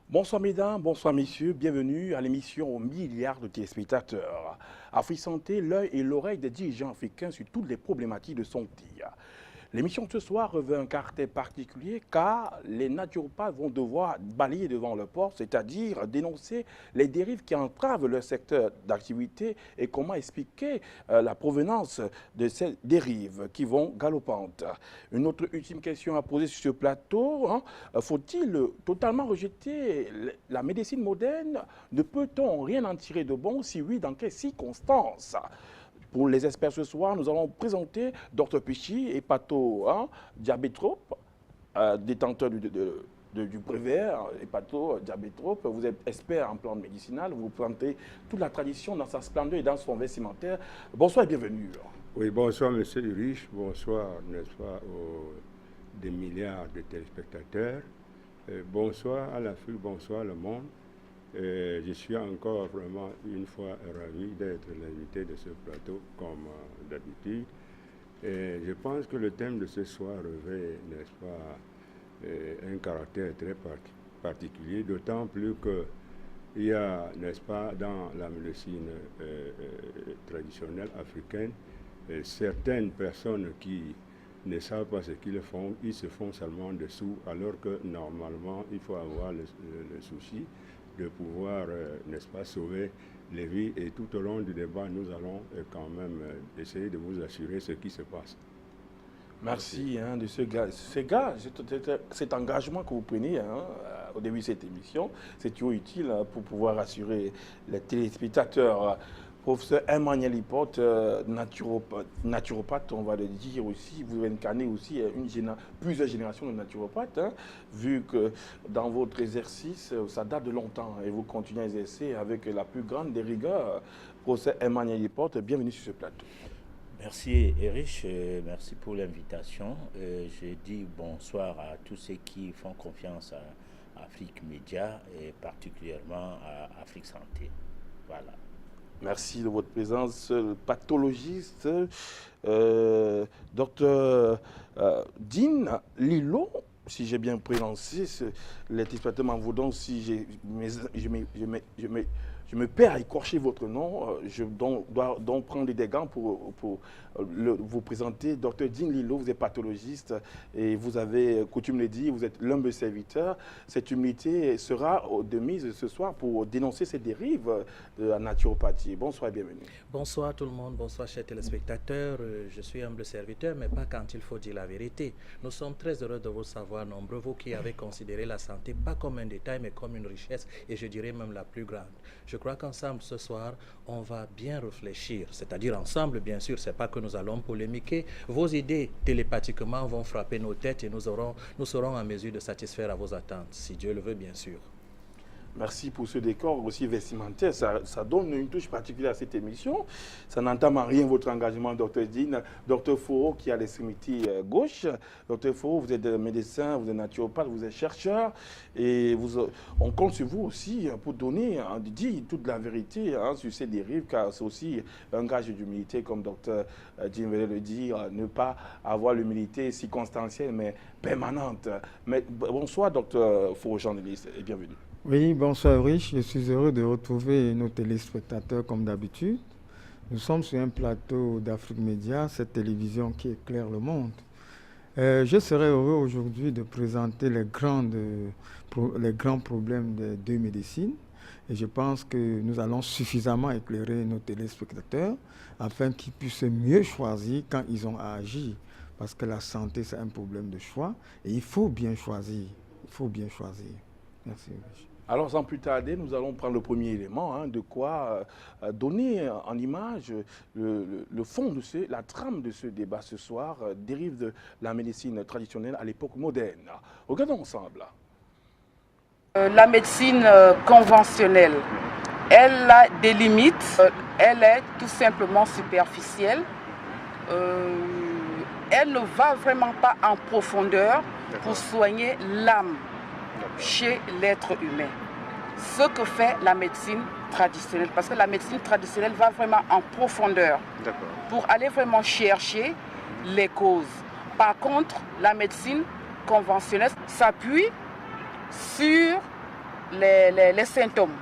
Bonsoir mesdames, bonsoir messieurs, bienvenue à l'émission aux milliards de téléspectateurs. Afrique Santé, l'œil et l'oreille des dirigeants africains sur toutes les problématiques de santé. L'émission de ce soir revêt un caractère particulier car les naturopathes vont devoir balayer devant leur porte, c'est-à-dire dénoncer les dérives qui entravent leur secteur d'activité et comment expliquer la provenance de ces dérives qui vont galopantes. Une autre ultime question à poser sur ce plateau, faut-il totalement rejeter la médecine moderne? Ne peut-on rien en tirer de bon? Si oui, dans quelles circonstances? Pour les experts ce soir, nous allons présenter Dr Pichi et diabétrope, détenteur du brevet diabétrope. Vous êtes expert en plantes médicinales, vous présentez toute la tradition dans sa splendeur et dans son vestimentaire. Bonsoir et bienvenue. Oui, bonsoir Monsieur Urich, bonsoir, n'est-ce pas, des milliards de téléspectateurs. Bonsoir à l'Afrique, bonsoir le monde. Je suis encore vraiment une fois ravi d'être l'invité de ce plateau comme d'habitude. Je pense que le thème de ce soir revêt, n'est-ce pas, un caractère très particulier, d'autant plus qu'il y a, n'est-ce pas, dans la médecine traditionnelle africaine, certaines personnes qui ne savent pas ce qu'ils font, ils se font seulement dessous, alors que normalement, il faut avoir le souci de pouvoir, n'est-ce pas, sauver les vies. Et tout au long du débat, nous allons quand même essayer de vous assurer ce qui se passe. Merci de cet engagement que vous prenez au début de cette émission. C'est toujours utile pour pouvoir assurer les téléspectateurs. Professeur Emmanuel Lipote, naturopathe, on va le dire aussi, vous incarnez aussi plusieurs générations de naturopathes, vu que dans votre exercice, ça date de longtemps et vous continuez à exercer avec la plus grande des rigueurs. Professeur Emmanuel Lipote, bienvenue sur ce plateau. Merci Erich, merci pour l'invitation. Je dis bonsoir à tous ceux qui font confiance à Afrique Média et particulièrement à Afrique Santé. Voilà. Merci de votre présence, le pathologiste, docteur Dean Lilo, si j'ai bien prononcé, les téléspectateurs m'en voudront si je me perds à écorcher votre nom. Je dois donc prendre des gants pour vous présenter. Docteur Dean Lilo, vous êtes pathologiste et vous avez coutume le dire, vous êtes l'humble serviteur. Cette humilité sera de mise ce soir pour dénoncer ces dérives de la naturopathie. Bonsoir et bienvenue. Bonsoir tout le monde, bonsoir chers téléspectateurs. Je suis humble serviteur, mais pas quand il faut dire la vérité. Nous sommes très heureux de vous savoir nombreux, vous qui avez considéré la santé pas comme un détail, mais comme une richesse, et je dirais même la plus grande. Je crois qu'ensemble, ce soir, on va bien réfléchir. C'est-à-dire ensemble, bien sûr, c'est pas que nous allons polémiquer. Vos idées, télépathiquement, vont frapper nos têtes et nous serons en mesure de satisfaire à vos attentes, si Dieu le veut, bien sûr. Merci pour ce décor aussi vestimentaire. Ça donne une touche particulière à cette émission. Ça n'entame en rien votre engagement, Dr Dean. Dr Foro, qui a l'extrémité gauche. Dr Foro, vous êtes médecin, vous êtes naturopathe, vous êtes chercheur. Et on compte sur vous aussi pour donner, dire toute la vérité sur ces dérives, car c'est aussi un gage d'humilité, comme Dr Dean venait de le dire, ne pas avoir l'humilité circonstancielle, mais permanente. Mais, bonsoir, Dr Foro, journaliste, et bienvenue. Oui, bonsoir Rich, je suis heureux de retrouver nos téléspectateurs comme d'habitude. Nous sommes sur un plateau d'Afrique Média, cette télévision qui éclaire le monde. Je serais heureux aujourd'hui de présenter les grands problèmes des deux médecines et je pense que nous allons suffisamment éclairer nos téléspectateurs afin qu'ils puissent mieux choisir quand ils ont à agir. Parce que la santé, c'est un problème de choix et il faut bien choisir. Il faut bien choisir. Merci. Alors, sans plus tarder, nous allons prendre le premier élément, de quoi donner en image le fond de la trame de ce débat ce soir, dérive de la médecine traditionnelle à l'époque moderne. Regardons ensemble. La médecine conventionnelle, elle a des limites, elle est tout simplement superficielle. Elle ne va vraiment pas en profondeur pour soigner l'âme chez l'être humain. Ce que fait la médecine traditionnelle, parce que la médecine traditionnelle va vraiment en profondeur pour aller vraiment chercher les causes. Par contre, la médecine conventionnelle s'appuie sur les symptômes.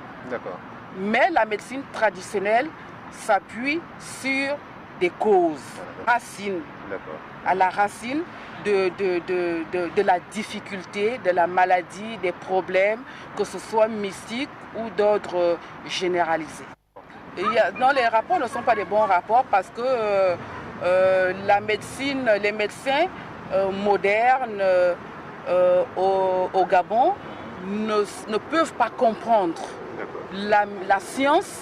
Mais la médecine traditionnelle s'appuie sur des causes, racines, à la racine de la difficulté, de la maladie, des problèmes, que ce soit mystiques ou d'ordre généralisé. Non, les rapports ne sont pas des bons rapports parce que la médecine, les médecins modernes au Gabon ne peuvent pas comprendre la science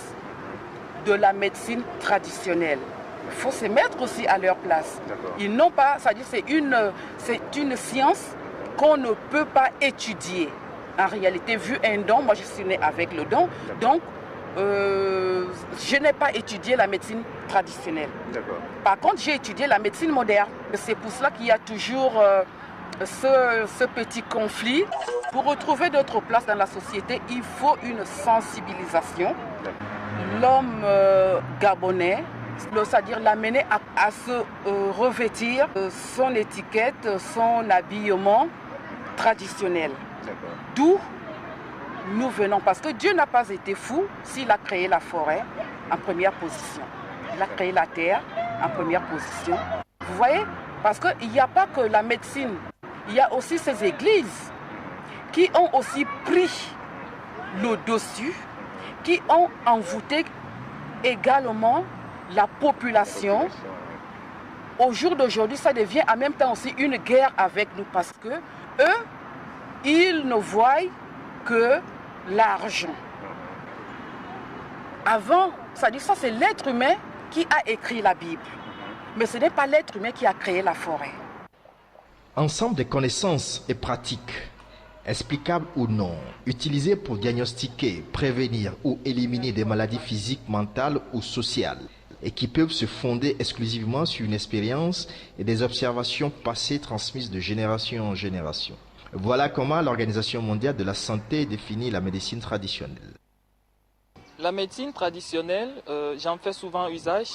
de la médecine traditionnelle. Il faut se mettre aussi à leur place. Ils n'ont pas, c'est-à-dire c'est une science qu'on ne peut pas étudier. En réalité, vu un don, moi je suis née avec le don, donc je n'ai pas étudié la médecine traditionnelle. Par contre, j'ai étudié la médecine moderne. C'est pour cela qu'il y a toujours ce petit conflit. Pour retrouver d'autres places dans la société, il faut une sensibilisation. L'homme gabonais, c'est-à-dire l'amener à se revêtir son étiquette, son habillement traditionnel. D'où nous venons, parce que Dieu n'a pas été fou s'il a créé la forêt en première position. Il a créé la terre en première position. Vous voyez? Parce qu'il n'y a pas que la médecine, il y a aussi ces églises qui ont aussi pris le dessus, qui ont envoûté également la population. Au jour d'aujourd'hui, ça devient en même temps aussi une guerre avec nous parce que eux, ils ne voient que l'argent. Avant, c'est-à-dire ça, c'est l'être humain qui a écrit la Bible. Mais ce n'est pas l'être humain qui a créé la forêt. Ensemble de connaissances et pratiques, explicables ou non, utilisées pour diagnostiquer, prévenir ou éliminer des maladies physiques, mentales ou sociales, et qui peuvent se fonder exclusivement sur une expérience et des observations passées transmises de génération en génération. Voilà comment l'Organisation mondiale de la santé définit la médecine traditionnelle. La médecine traditionnelle, j'en fais souvent usage.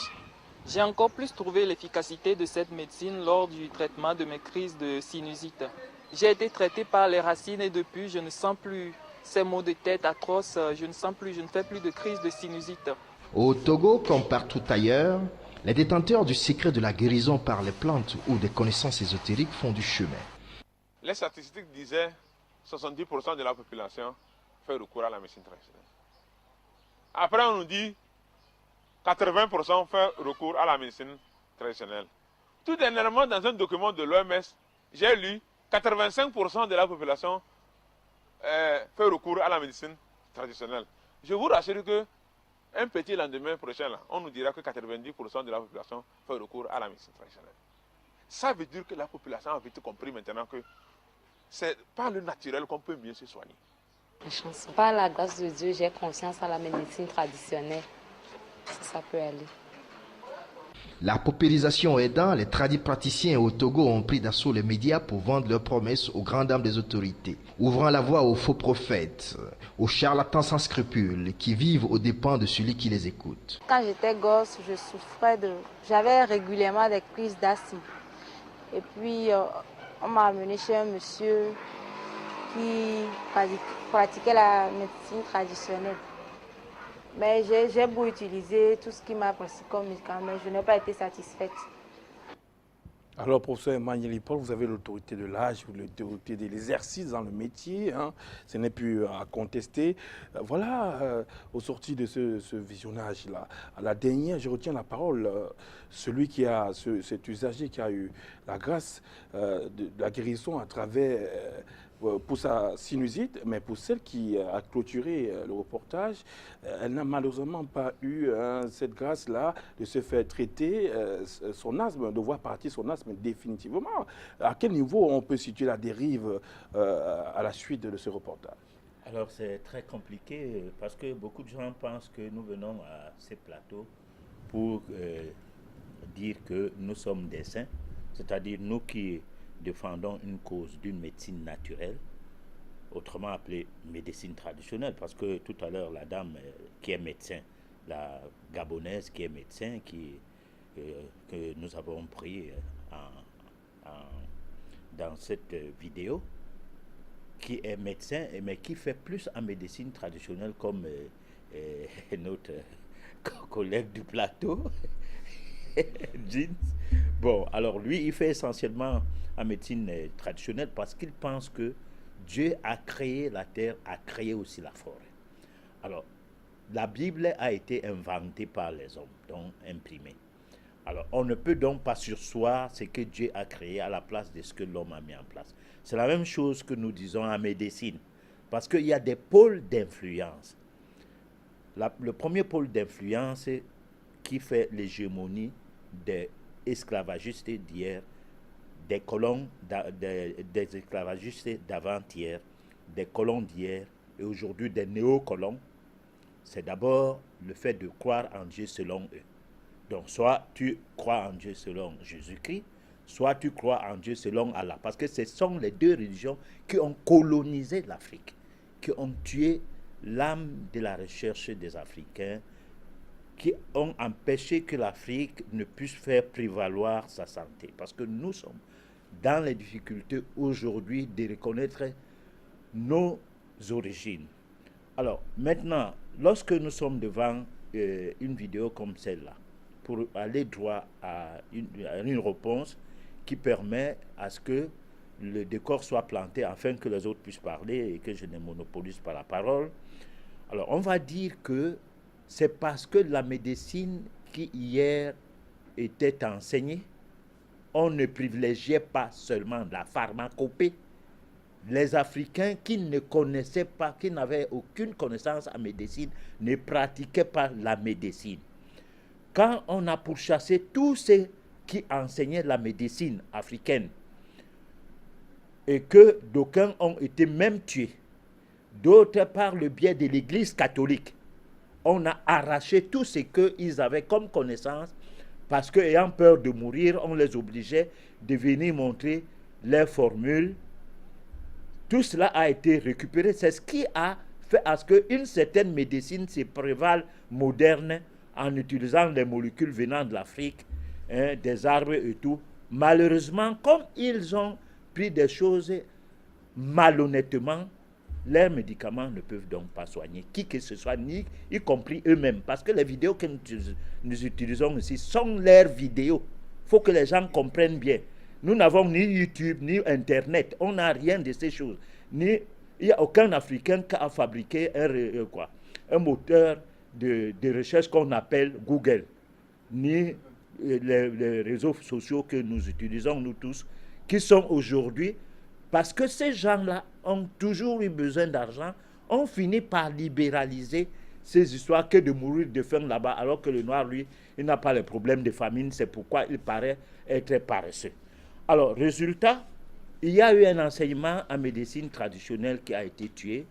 J'ai encore plus trouvé l'efficacité de cette médecine lors du traitement de mes crises de sinusite. J'ai été traité par les racines et depuis, je ne sens plus ces maux de tête atroces, je ne fais plus de crise de sinusite. Au Togo, comme partout ailleurs, les détenteurs du secret de la guérison par les plantes ou des connaissances ésotériques font du chemin. Les statistiques disaient que 70% de la population fait recours à la médecine traditionnelle. Après, on nous dit 80% fait recours à la médecine traditionnelle. Tout dernièrement, dans un document de l'OMS, j'ai lu 85% de la population fait recours à la médecine traditionnelle. Je vous rassure que un petit lendemain prochain, là, on nous dira que 90% de la population fait recours à la médecine traditionnelle. Ça veut dire que la population a vite compris maintenant que c'est par le naturel qu'on peut mieux se soigner. Par la grâce de Dieu, j'ai confiance à la médecine traditionnelle. Ça peut aller. La paupérisation aidant, les tradipraticiens au Togo ont pris d'assaut les médias pour vendre leurs promesses aux grandes dames des autorités, ouvrant la voie aux faux prophètes, aux charlatans sans scrupules qui vivent aux dépens de celui qui les écoute. Quand j'étais gosse, j'avais régulièrement des crises d'asthme. Et puis, on m'a amené chez un monsieur qui pratiquait la médecine traditionnelle. Mais j'ai beau utiliser tout ce qui m'a prescrit comme médicament, mais je n'ai pas été satisfaite. Alors, professeur Emmanuel Paul, vous avez l'autorité de l'âge, l'autorité de l'exercice dans le métier, hein. Ce n'est plus à contester. Voilà, au sorti de ce visionnage-là, à la dernière, je retiens la parole, celui qui a, cet usager qui a eu la grâce de la guérison à travers, pour sa sinusite, mais pour celle qui a clôturé le reportage, elle n'a malheureusement pas eu cette grâce-là de se faire traiter son asthme, de voir partir son asthme définitivement. À quel niveau on peut situer la dérive à la suite de ce reportage? Alors c'est très compliqué parce que beaucoup de gens pensent que nous venons à ces plateaux pour dire que nous sommes des saints, c'est-à-dire nous qui défendons une cause d'une médecine naturelle, autrement appelée médecine traditionnelle, parce que tout à l'heure, la dame qui est médecin, la gabonaise qui est médecin, que nous avons pris dans cette vidéo, qui est médecin, mais qui fait plus en médecine traditionnelle comme notre collègue du plateau, Jeans. Bon, alors lui, il fait essentiellement en médecine traditionnelle parce qu'il pense que Dieu a créé la terre, a créé aussi la forêt. Alors, la Bible a été inventée par les hommes, donc imprimée. Alors, on ne peut donc pas surseoir ce que Dieu a créé à la place de ce que l'homme a mis en place. C'est la même chose que nous disons en médecine, parce qu'il y a des pôles d'influence. Le premier pôle d'influence qui fait l'hégémonie des esclavagistes d'hier, des colons, des esclavagistes d'avant-hier, des colons d'hier et aujourd'hui des néocolons, c'est d'abord le fait de croire en Dieu selon eux. Donc, soit tu crois en Dieu selon Jésus-Christ, soit tu crois en Dieu selon Allah. Parce que ce sont les deux religions qui ont colonisé l'Afrique, qui ont tué l'âme de la recherche des Africains, qui ont empêché que l'Afrique ne puisse faire prévaloir sa santé. Parce que nous sommes dans les difficultés aujourd'hui de reconnaître nos origines. Alors, maintenant, lorsque nous sommes devant une vidéo comme celle-là, pour aller droit à une réponse qui permet à ce que le décor soit planté afin que les autres puissent parler et que je ne monopolise pas la parole. Alors, on va dire que c'est parce que la médecine qui hier était enseignée, on ne privilégiait pas seulement la pharmacopée. Les Africains qui ne connaissaient pas, qui n'avaient aucune connaissance en médecine, ne pratiquaient pas la médecine. Quand on a pourchassé tous ceux qui enseignaient la médecine africaine, et que d'aucuns ont été même tués, d'autres par le biais de l'Église catholique, on a arraché tout ce qu'ils avaient comme connaissance, parce qu'ayant peur de mourir, on les obligeait de venir montrer leurs formules. Tout cela a été récupéré. C'est ce qui a fait à ce qu'une certaine médecine se prévale moderne en utilisant les molécules venant de l'Afrique, des arbres et tout. Malheureusement, comme ils ont pris des choses malhonnêtement, leurs médicaments ne peuvent donc pas soigner qui que ce soit, ni y compris eux-mêmes. Parce que les vidéos que nous utilisons ici sont leurs vidéos. Il faut que les gens comprennent bien. Nous n'avons ni YouTube, ni Internet. On n'a rien de ces choses. Il n'y a aucun Africain qui a fabriqué un moteur de recherche qu'on appelle Google, ni les réseaux sociaux que nous utilisons, nous tous, qui sont aujourd'hui, parce que ces gens-là ont toujours eu besoin d'argent, ont fini par libéraliser ces histoires que de mourir de faim là-bas, alors que le noir, lui, il n'a pas les problèmes de famine, c'est pourquoi il paraît être paresseux. Alors, résultat, il y a eu un enseignement en médecine traditionnelle qui a été tué,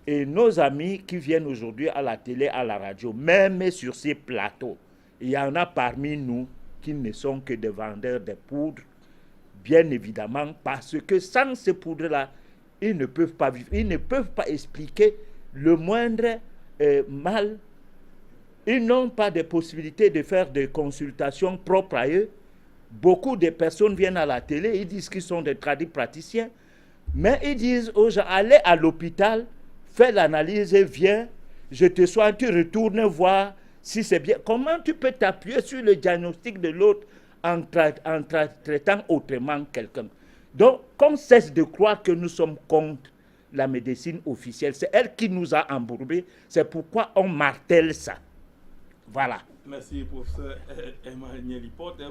et nos amis qui viennent aujourd'hui à la télé, à la radio, même sur ces plateaux, il y en a parmi nous qui ne sont que des vendeurs de poudre, bien évidemment, parce que sans ces poudres-là, ils ne peuvent pas vivre, ils ne peuvent pas expliquer le moindre mal. Ils n'ont pas de possibilité de faire des consultations propres à eux. Beaucoup de personnes viennent à la télé, ils disent qu'ils sont des praticiens, mais ils disent aux gens, allez à l'hôpital, fais l'analyse, viens, je te soigne, tu retournes voir si c'est bien. Comment tu peux t'appuyer sur le diagnostic de l'autre en traitant autrement quelqu'un? Donc, qu'on cesse de croire que nous sommes contre la médecine officielle. C'est elle qui nous a embourbés. C'est pourquoi on martèle ça. Voilà. Merci, professeur Emmanuel Ipote.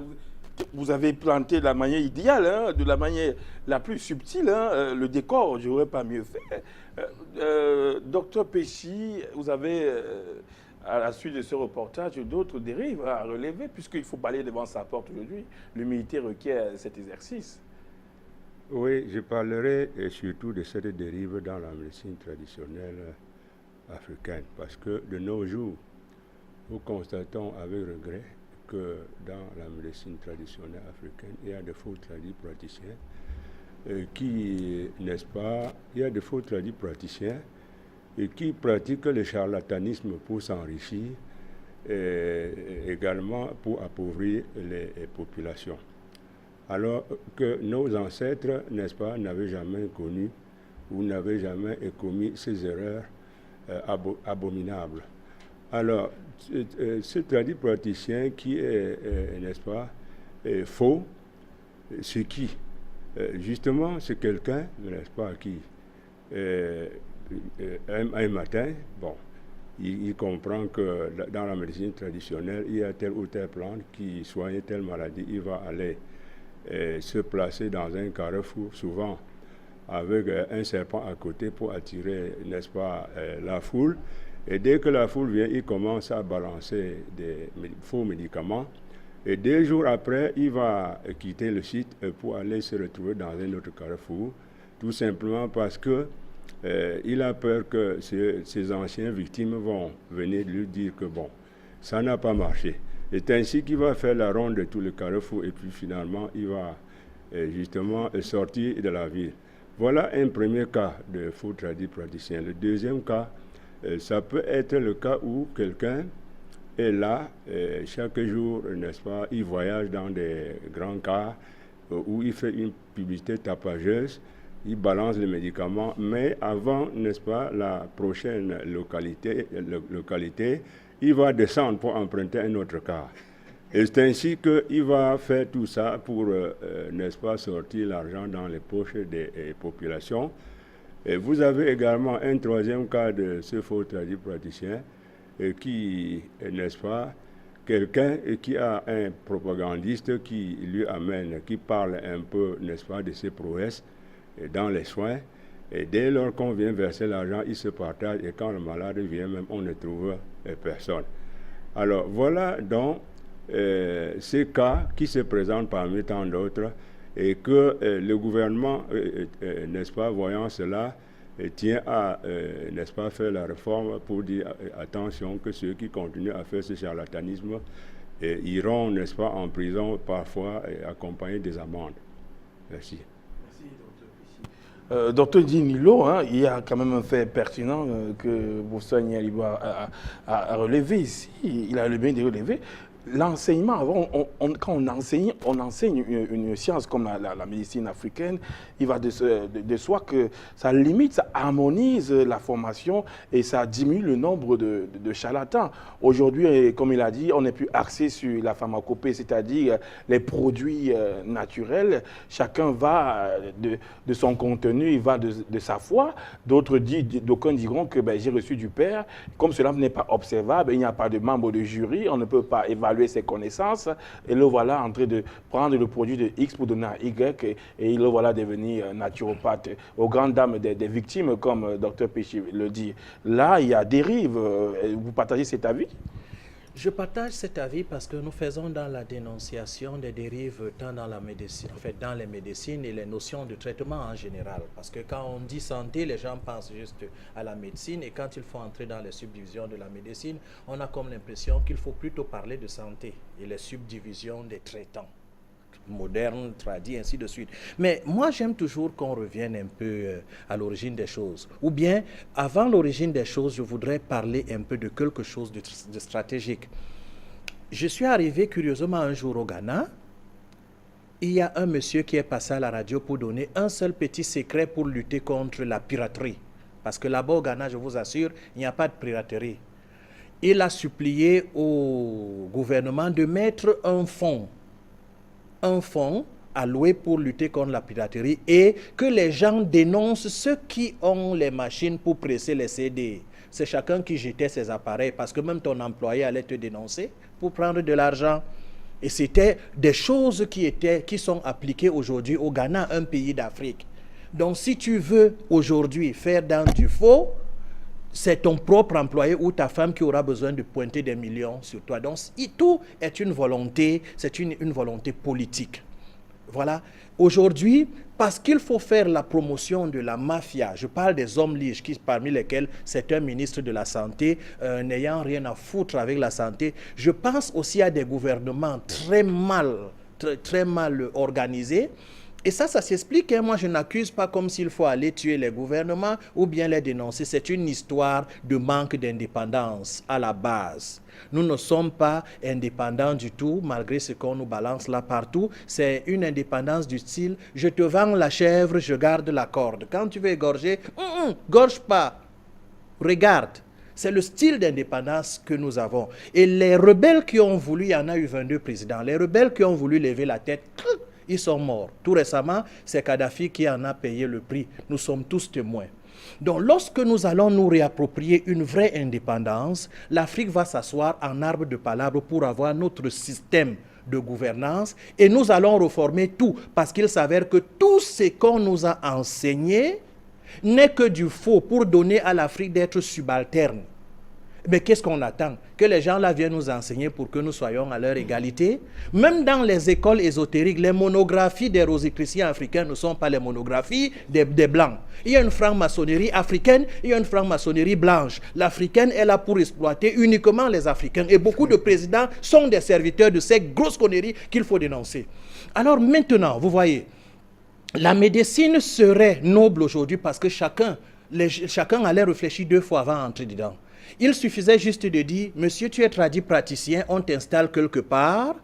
Vous avez planté de la manière idéale, de la manière la plus subtile, le décor, je n'aurais pas mieux fait. Docteur Péchy, vous avez, à la suite de ce reportage, d'autres dérives à relever, puisqu'il faut balayer devant sa porte aujourd'hui. L'humilité requiert cet exercice. Oui, je parlerai surtout de cette dérive dans la médecine traditionnelle africaine, parce que de nos jours, nous constatons avec regret que dans la médecine traditionnelle africaine, il y a de faux praticiens qui, n'est-ce pas, il y a des faux praticiens qui pratiquent le charlatanisme pour s'enrichir et également pour appauvrir les populations. Alors que nos ancêtres, n'est-ce pas, n'avaient jamais connu ou n'avaient jamais commis ces erreurs abominables. Alors, ce tradit praticien qui est, n'est-ce pas, faux, c'est qui? Justement, c'est quelqu'un, n'est-ce pas, qui, un matin, bon, il comprend que dans la médecine traditionnelle, il y a telle ou telle plante qui soigne telle maladie. Il va aller se placer dans un carrefour, souvent avec un serpent à côté pour attirer, n'est-ce pas, la foule. Et dès que la foule vient, il commence à balancer des faux médicaments. Et 2 jours après, il va quitter le site pour aller se retrouver dans un autre carrefour, tout simplement parce que il a peur que ses anciennes victimes vont venir lui dire que bon, ça n'a pas marché. C'est ainsi qu'il va faire la ronde de tous les carrefours et puis finalement, il va justement sortir de la ville. Voilà un premier cas de faux tradit praticien. Le deuxième cas, ça peut être le cas où quelqu'un est là, chaque jour, n'est-ce pas, il voyage dans des grands cars où il fait une publicité tapageuse, il balance les médicaments, mais avant, n'est-ce pas, la prochaine localité, il va descendre pour emprunter un autre car. Et c'est ainsi qu'il va faire tout ça pour, n'est-ce pas, sortir l'argent dans les poches des populations. Et vous avez également un troisième cas de ce faux tradit praticien qui, n'est-ce pas, quelqu'un qui a un propagandiste qui lui amène, qui parle un peu, n'est-ce pas, de ses prouesses dans les soins. Et dès lors qu'on vient verser l'argent, il se partage et quand le malade vient même, on ne trouve personne. Alors voilà donc ces cas qui se présentent parmi tant d'autres et que le gouvernement, n'est-ce pas, voyant cela, tient à, n'est-ce pas, faire la réforme pour dire attention que ceux qui continuent à faire ce charlatanisme iront, n'est-ce pas, en prison parfois accompagnés des amendes. Merci. Docteur Dinilo, hein, il y a quand même un fait pertinent que Boussa Nialiba a relevé ici. Il a le bien de relever. L'enseignement, avant, quand on enseigne une science comme la médecine africaine, il va de soi que ça limite, ça harmonise la formation et ça diminue le nombre de charlatans. Aujourd'hui, comme il a dit, on n'est plus axé sur la pharmacopée, c'est-à-dire les produits naturels. Chacun va de son contenu, il va de sa foi. D'aucuns diront que j'ai reçu du Père. Comme cela n'est pas observable, il n'y a pas de membre de jury, on ne peut pas évaluer ses connaissanses, et le voilà en train de prendre le produit de X pour donner à Y, et le voilà devenir naturopathe, aux grandes dames des victimes, comme Dr Péchi le dit. Là, il y a dérive. Vous partagez cet avis? Je partage cet avis parce que nous faisons dans la dénonciation des dérives tant dans la médecine, en fait dans les médecines et les notions de traitement en général. Parce que quand on dit santé, les gens pensent juste à la médecine et quand il faut entrer dans les subdivisions de la médecine, on a comme l'impression qu'il faut plutôt parler de santé et les subdivisions des traitants moderne, tradit, ainsi de suite. Mais moi, j'aime toujours qu'on revienne un peu à l'origine des choses. Ou bien, avant l'origine des choses, je voudrais parler un peu de quelque chose de stratégique. Je suis arrivé curieusement un jour au Ghana. Il y a un monsieur qui est passé à la radio pour donner un seul petit secret pour lutter contre la piraterie. Parce que là-bas au Ghana, je vous assure, il n'y a pas de piraterie. Il a supplié au gouvernement de mettre un fonds alloué pour lutter contre la piraterie et que les gens dénoncent ceux qui ont les machines pour presser les CD. C'est chacun qui jetait ses appareils parce que même ton employé allait te dénoncer pour prendre de l'argent. Et c'était des choses qui sont appliquées aujourd'hui au Ghana, un pays d'Afrique. Donc si tu veux aujourd'hui faire dans du faux, c'est ton propre employé ou ta femme qui aura besoin de pointer des millions sur toi. Donc, tout est une volonté, c'est une volonté politique. Voilà. Aujourd'hui, parce qu'il faut faire la promotion de la mafia, je parle des hommes liges, parmi lesquels c'est un ministre de la Santé, n'ayant rien à foutre avec la santé. Je pense aussi à des gouvernements très mal organisés, Et ça s'explique. Hein. Moi, je n'accuse pas comme s'il faut aller tuer les gouvernements ou bien les dénoncer. C'est une histoire de manque d'indépendance à la base. Nous ne sommes pas indépendants du tout, malgré ce qu'on nous balance là partout. C'est une indépendance du style « je te vends la chèvre, je garde la corde ». Quand tu veux égorger, gorge pas, regarde. C'est le style d'indépendance que nous avons. Et les rebelles qui ont voulu, il y en a eu 22 présidents, les rebelles qui ont voulu lever la tête, ils sont morts. Tout récemment, c'est Kadhafi qui en a payé le prix. Nous sommes tous témoins. Donc, lorsque nous allons nous réapproprier une vraie indépendance, l'Afrique va s'asseoir en arbre de palabre pour avoir notre système de gouvernance et nous allons reformer tout parce qu'il s'avère que tout ce qu'on nous a enseigné n'est que du faux pour donner à l'Afrique d'être subalterne. Mais qu'est-ce qu'on attend? Que les gens là viennent nous enseigner pour que nous soyons à leur égalité? Même dans les écoles ésotériques, les monographies des rosicruciens africains ne sont pas les monographies des Blancs. Il y a une franc-maçonnerie africaine, il y a une franc-maçonnerie blanche. L'africaine est là pour exploiter uniquement les Africains. Et beaucoup de présidents sont des serviteurs de ces grosses conneries qu'il faut dénoncer. Alors maintenant, vous voyez, la médecine serait noble aujourd'hui parce que chacun allait réfléchir 2 fois avant d'entrer dedans. Il suffisait juste de dire, monsieur, tu es tradit praticien, on t'installe quelque part,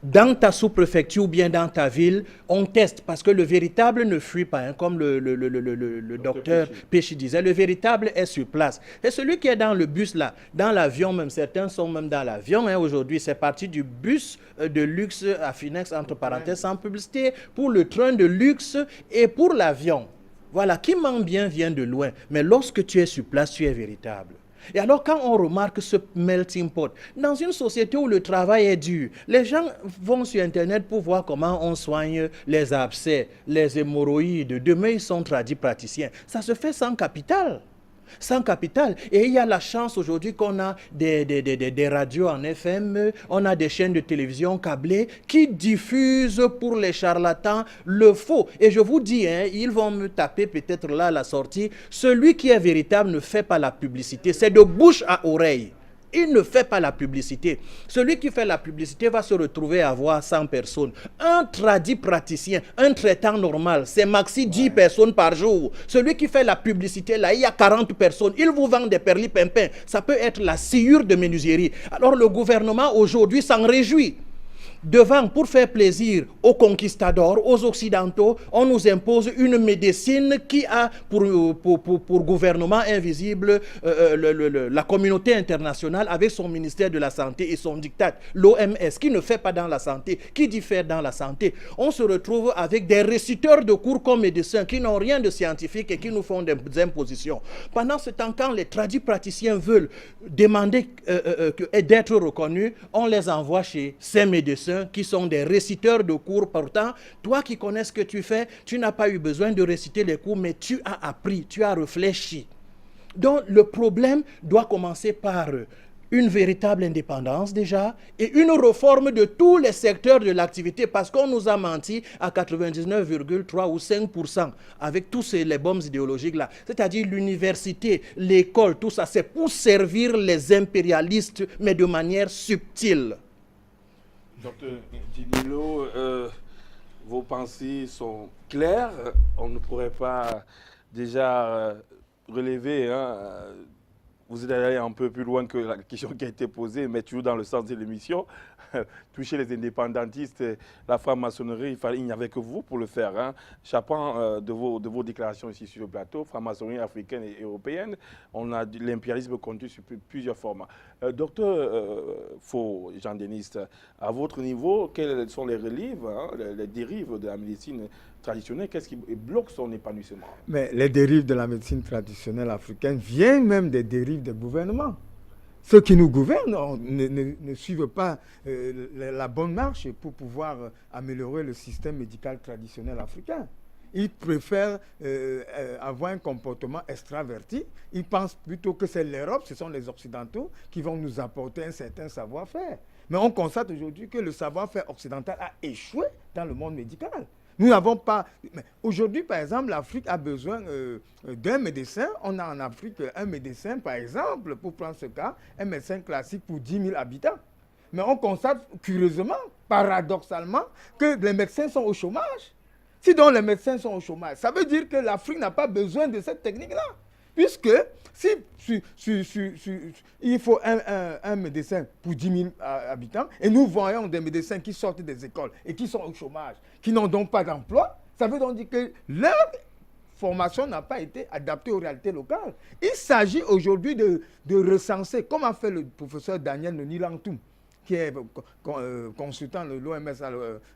dans ta sous-préfecture ou bien dans ta ville, on teste, parce que le véritable ne fuit pas, hein, comme le docteur Péchi disait, le véritable est sur place. Et celui qui est dans le bus là, dans l'avion même, certains sont même dans l'avion, hein, aujourd'hui, c'est parti du bus de luxe à Finex, entre parenthèses, sans publicité, pour le train de luxe et pour l'avion. Voilà, qui ment bien vient de loin, mais lorsque tu es sur place, tu es véritable. Et alors, quand on remarque ce melting pot, dans une société où le travail est dur, les gens vont sur Internet pour voir comment on soigne les abcès, les hémorroïdes. Demain, ils sont tradis praticiens. Ça se fait sans capital. Sans capital. Et il y a la chance aujourd'hui qu'on a des radios en FM, on a des chaînes de télévision câblées qui diffusent pour les charlatans le faux. Et je vous dis, hein, ils vont me taper peut-être là à la sortie, celui qui est véritable ne fait pas la publicité. C'est de bouche à oreille. Il ne fait pas la publicité. Celui qui fait la publicité va se retrouver à avoir 100 personnes. Un tradit praticien, un traitant normal, c'est maxi 10 personnes par jour. Celui qui fait la publicité, là, il y a 40 personnes. Il vous vend des perlipimpins. Ça peut être la sciure de menuiserie. Alors le gouvernement aujourd'hui s'en réjouit. Devant, pour faire plaisir aux conquistadors, aux occidentaux, on nous impose une médecine qui a pour gouvernement invisible la communauté internationale avec son ministère de la Santé et son diktat, l'OMS, qui ne fait pas dans la santé, qui diffère dans la santé. On se retrouve avec des réciteurs de cours comme médecins qui n'ont rien de scientifique et qui nous font des impositions. Pendant ce temps, quand les tradis praticiens veulent demander d'être reconnus, on les envoie chez ces médecins qui sont des réciteurs de cours. Pourtant, toi qui connais ce que tu fais, tu n'as pas eu besoin de réciter les cours, mais tu as appris, tu as réfléchi. Donc, le problème doit commencer par une véritable indépendance déjà et une réforme de tous les secteurs de l'activité parce qu'on nous a menti à 99,3 ou 5% avec tous les bombes idéologiques là. C'est-à-dire l'université, l'école, tout ça, c'est pour servir les impérialistes, mais de manière subtile. Docteur Djinilo, vos pensées sont claires. On ne pourrait pas déjà relever. Vous êtes allé un peu plus loin que la question qui a été posée, mais toujours dans le sens de l'émission. Toucher les indépendantistes, la franc-maçonnerie, il n'y avait que vous pour le faire. Hein. Chapant de vos déclarations ici sur le plateau, franc-maçonnerie africaine et européenne, on a l'impérialisme conduit sur plusieurs formats. Docteur Faux, Jean-Denis, à votre niveau, quels sont les reliefs, hein, les dérives de la médecine traditionnelle? Qu'est-ce qui bloque son épanouissement? Mais les dérives de la médecine traditionnelle africaine viennent même des dérives des gouvernements. Ceux qui nous gouvernent ne suivent pas la bonne marche pour pouvoir améliorer le système médical traditionnel africain. Ils préfèrent avoir un comportement extraverti. Ils pensent plutôt que c'est l'Europe, ce sont les Occidentaux qui vont nous apporter un certain savoir-faire. Mais on constate aujourd'hui que le savoir-faire occidental a échoué dans le monde médical. Nous n'avons pas... Aujourd'hui, par exemple, l'Afrique a besoin d'un médecin. On a en Afrique un médecin, par exemple, pour prendre ce cas, un médecin classique pour 10 000 habitants. Mais on constate curieusement, paradoxalement, que les médecins sont au chômage. Si donc les médecins sont au chômage, ça veut dire que l'Afrique n'a pas besoin de cette technique-là. Puisque il faut un médecin pour 10 000 habitants, et nous voyons des médecins qui sortent des écoles et qui sont au chômage, qui n'ont donc pas d'emploi, ça veut donc dire que leur formation n'a pas été adaptée aux réalités locales. Il s'agit aujourd'hui de recenser, comme a fait le professeur Daniel Nonilantoum, qui est consultant de l'OMS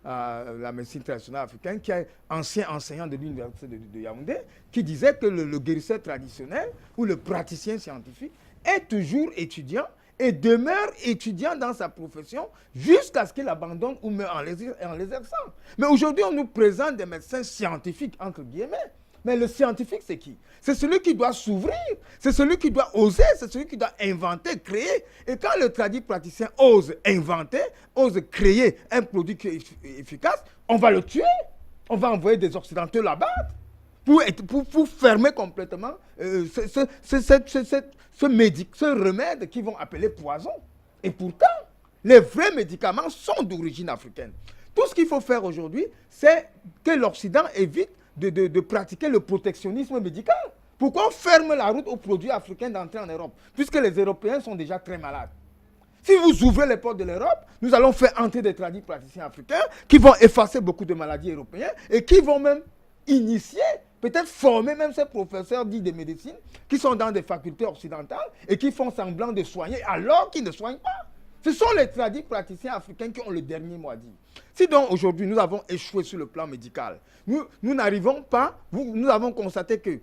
à la médecine traditionnelle africaine, qui est ancien enseignant de l'université de Yaoundé, qui disait que le guérisseur traditionnel ou le praticien scientifique est toujours étudiant et demeure étudiant dans sa profession jusqu'à ce qu'il abandonne ou meure en l'exerçant. Mais aujourd'hui, on nous présente des médecins scientifiques, entre guillemets. Mais le scientifique, c'est qui? C'est celui qui doit s'ouvrir, c'est celui qui doit oser, c'est celui qui doit inventer, créer. Et quand le tradit praticien ose inventer, ose créer un produit qui est efficace, on va le tuer. On va envoyer des Occidentaux là-bas pour fermer complètement ce remède qu'ils vont appeler poison. Et pourtant, les vrais médicaments sont d'origine africaine. Tout ce qu'il faut faire aujourd'hui, c'est que l'Occident évite de pratiquer le protectionnisme médical. Pourquoi on ferme la route aux produits africains d'entrer en Europe? Puisque les Européens sont déjà très malades. Si vous ouvrez les portes de l'Europe, nous allons faire entrer des tradis praticiens africains qui vont effacer beaucoup de maladies européennes et qui vont même initier, peut-être former même ces professeurs dits de médecine qui sont dans des facultés occidentales et qui font semblant de soigner alors qu'ils ne soignent pas. Ce sont les tradis praticiens africains qui ont le dernier mot à dire. Si donc aujourd'hui nous avons échoué sur le plan médical, nous n'arrivons pas, nous avons constaté que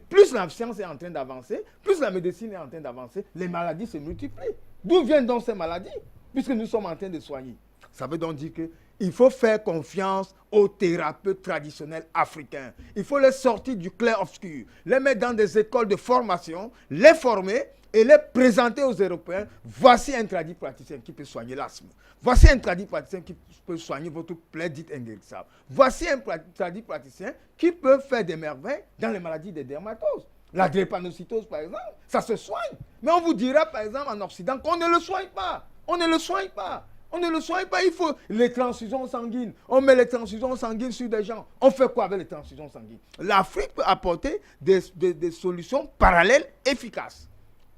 plus la science est en train d'avancer, plus la médecine est en train d'avancer, les maladies se multiplient. D'où viennent donc ces maladies? Puisque nous sommes en train de soigner. Ça veut donc dire qu'il faut faire confiance aux thérapeutes traditionnels africains. Il faut les sortir du clair-obscur, les mettre dans des écoles de formation, les former et les présenter aux Européens. Voici un tradit praticien qui peut soigner l'asthme. Voici un tradit praticien qui peut soigner votre plaie dite inguérissable. Voici un tradit praticien qui peut faire des merveilles dans les maladies des dermatoses. La drépanocytose, par exemple, ça se soigne. Mais on vous dira, par exemple, en Occident, qu'on ne le soigne pas. On ne le soigne pas. On ne le soigne pas. Il faut les transfusions sanguines. On met les transfusions sanguines sur des gens. On fait quoi avec les transfusions sanguines? L'Afrique peut apporter des solutions parallèles efficaces.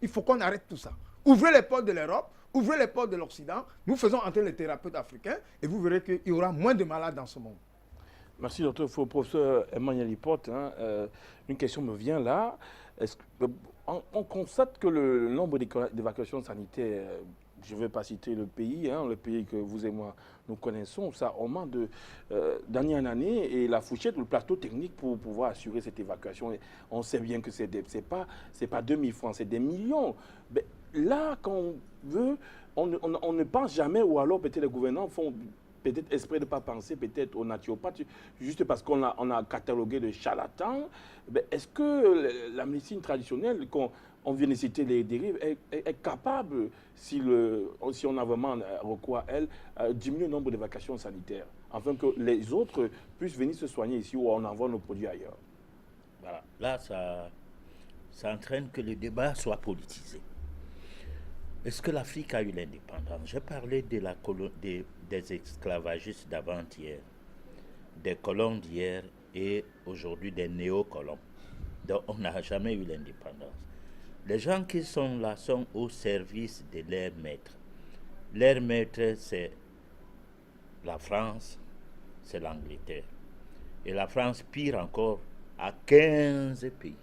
Il faut qu'on arrête tout ça. Ouvrez les portes de l'Europe, ouvrez les portes de l'Occident. Nous faisons entrer les thérapeutes africains et vous verrez qu'il y aura moins de malades dans ce monde. Merci, docteur. Professeur Emmanuel Lipote, une question me vient là. On constate que le nombre d'évacuations sanitaires, je ne vais pas citer le pays que vous et moi nous connaissons, ça augmente d'année en année et la fourchette, le plateau technique pour pouvoir assurer cette évacuation, on sait bien que c'est pas 2000 francs, c'est des millions. Mais là, quand on veut, on ne pense jamais, ou alors peut-être les gouvernants font peut-être esprit de ne pas penser peut-être aux naturopathes, juste parce qu'on a catalogué de charlatans. Est-ce que la médecine traditionnelle, on vient de citer les dérives, est capable, si on a vraiment recours à elle, diminuer le nombre d'évacuations sanitaires, afin que les autres puissent venir se soigner ici ou on envoie nos produits ailleurs? Voilà. Là, ça entraîne que le débat soit politisé. Est-ce que l'Afrique a eu l'indépendance? J'ai parlé des esclavagistes d'avant-hier, des colons d'hier et aujourd'hui des néocolons. Donc on n'a jamais eu l'indépendance. Les gens qui sont là sont au service de leurs maîtres. Leur maître, c'est la France, c'est l'Angleterre. Et la France, pire encore, a 15 pays.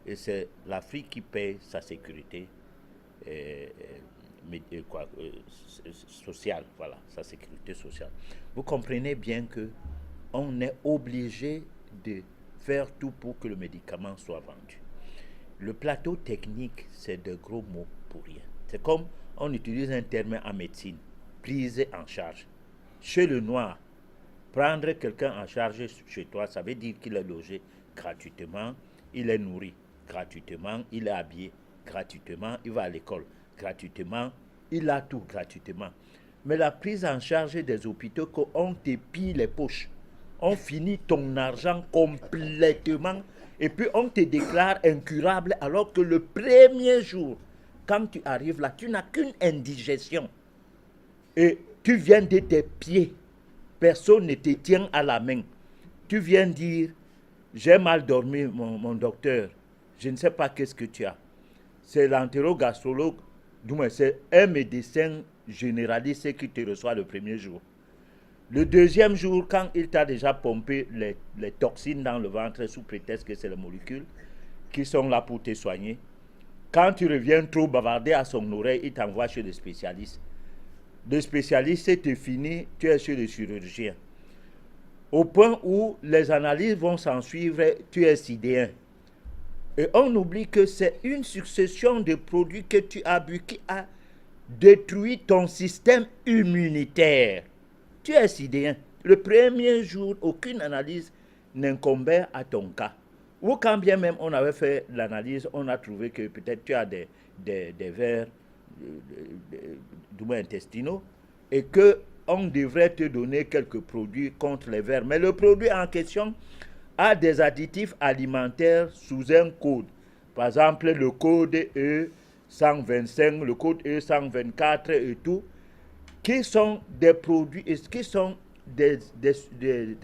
Et c'est l'Afrique qui paye sa sécurité sociale, voilà, sa sécurité sociale. Vous comprenez bien que on est obligé de faire tout pour que le médicament soit vendu. Le plateau technique, c'est de gros mots pour rien. C'est comme on utilise un terme en médecine, prise en charge. Chez le noir, prendre quelqu'un en charge chez toi, ça veut dire qu'il est logé gratuitement, il est nourri gratuitement, il est habillé gratuitement, il va à l'école gratuitement, il a tout gratuitement. Mais la prise en charge des hôpitaux, on te pille les poches, on finit ton argent complètement et puis on te déclare incurable alors que le premier jour, quand tu arrives là, tu n'as qu'une indigestion et tu viens de tes pieds, personne ne te tient à la main. tu viens dire, j'ai mal dormi, mon docteur, je ne sais pas qu'est-ce que tu as. C'est l'entérogastrologue, du moins c'est un médecin généraliste qui te reçoit le premier jour. Le deuxième jour, quand il t'a déjà pompé les toxines dans le ventre sous prétexte que c'est les molécules qui sont là pour te soigner, quand tu reviens trop bavarder à son oreille, il t'envoie chez le spécialiste. Le spécialiste, c'est fini, tu es chez le chirurgien. Au point où les analyses vont s'en suivre, tu es sidéen. Et on oublie que c'est une succession de produits que tu as bu qui a détruit ton système immunitaire. Tu es sidéen. Le premier jour, aucune analyse n'incombait à ton cas. Ou quand bien même on avait fait l'analyse, on a trouvé que peut-être tu as des vers du moins intestinaux et qu'on devrait te donner quelques produits contre les vers. Mais le produit en question a des additifs alimentaires sous un code. Par exemple, le code E125, le code E124 et tout, qui sont des produits, qui sont des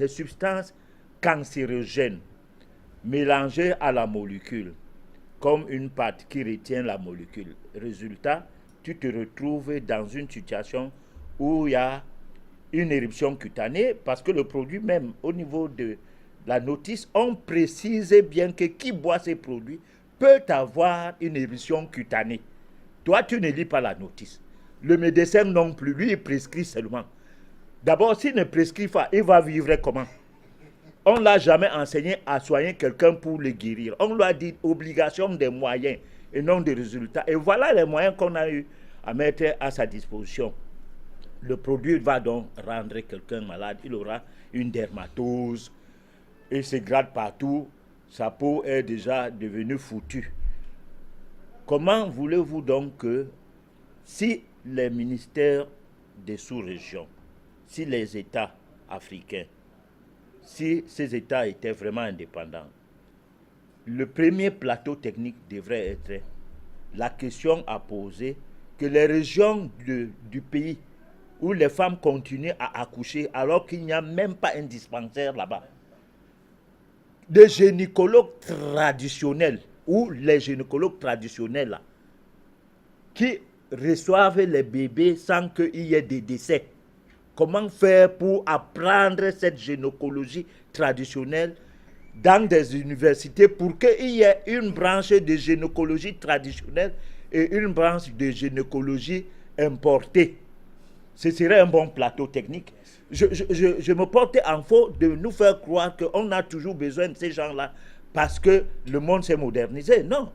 substances cancérogènes mélangées à la molécule, comme une pâte qui retient la molécule. Résultat, tu te retrouves dans une situation où il y a une éruption cutanée, parce que le produit même, au niveau de la notice, on précise bien que qui boit ces produits peut avoir une éruption cutanée. Toi, tu ne lis pas la notice. Le médecin non plus, lui, il prescrit seulement. D'abord, s'il ne prescrit pas, il va vivre comment? On ne l'a jamais enseigné à soigner quelqu'un pour le guérir. On lui a dit obligation des moyens et non des résultats. Et voilà les moyens qu'on a eu à mettre à sa disposition. Le produit va donc rendre quelqu'un malade. Il aura une dermatose, il se gratte partout, sa peau est déjà devenue foutue. Comment voulez-vous donc que, si les ministères des sous-régions, si les États africains, si ces États étaient vraiment indépendants, le premier plateau technique devrait être la question à poser que les régions du pays où les femmes continuent à accoucher alors qu'il n'y a même pas un dispensaire là-bas, des gynécologues traditionnels ou les gynécologues traditionnels là, qui reçoivent les bébés sans qu'il y ait des décès. Comment faire pour apprendre cette gynécologie traditionnelle dans des universités pour qu'il y ait une branche de gynécologie traditionnelle et une branche de gynécologie importée? Ce serait un bon plateau technique. Je me portais en faux de nous faire croire qu'on a toujours besoin de ces gens-là parce que le monde s'est modernisé. Non.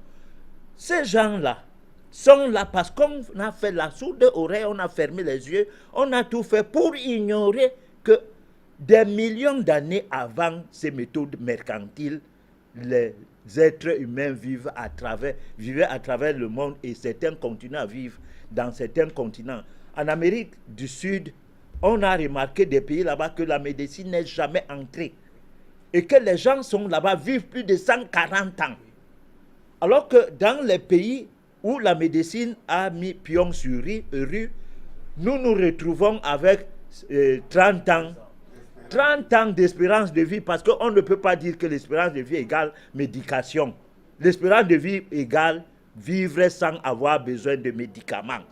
Ces gens-là sont là parce qu'on a fait la sourde oreille, on a fermé les yeux, on a tout fait pour ignorer que des millions d'années avant ces méthodes mercantiles, les êtres humains vivaient à travers le monde et certains continuent à vivre dans certains continents. En Amérique du Sud, on a remarqué des pays là-bas que la médecine n'est jamais entrée et que les gens sont là-bas, vivent plus de 140 ans. Alors que dans les pays où la médecine a mis pion sur rue, nous nous retrouvons avec 30 ans d'espérance de vie, parce qu'on ne peut pas dire que l'espérance de vie égale médication. L'espérance de vie égale vivre sans avoir besoin de médicaments.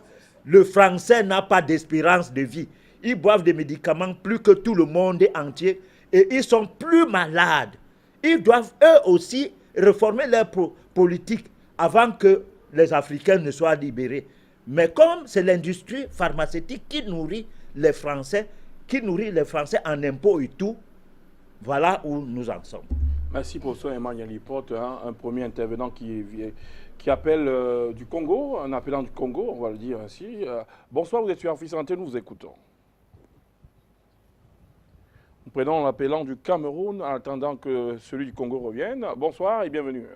Le Français n'a pas d'espérance de vie. Ils boivent des médicaments plus que tout le monde entier et ils sont plus malades. Ils doivent eux aussi réformer leur politique avant que les Africains ne soient libérés. Mais comme c'est l'industrie pharmaceutique qui nourrit les Français en impôts et tout, voilà où nous en sommes. Merci pour ça, Emmanuel Lipote, un premier intervenant qui appelle du Congo, un appelant du Congo, on va le dire ainsi. Bonsoir, vous êtes sur Afrique Santé, nous vous écoutons. Nous prenons l'appelant du Cameroun en attendant que celui du Congo revienne. Bonsoir et bienvenue.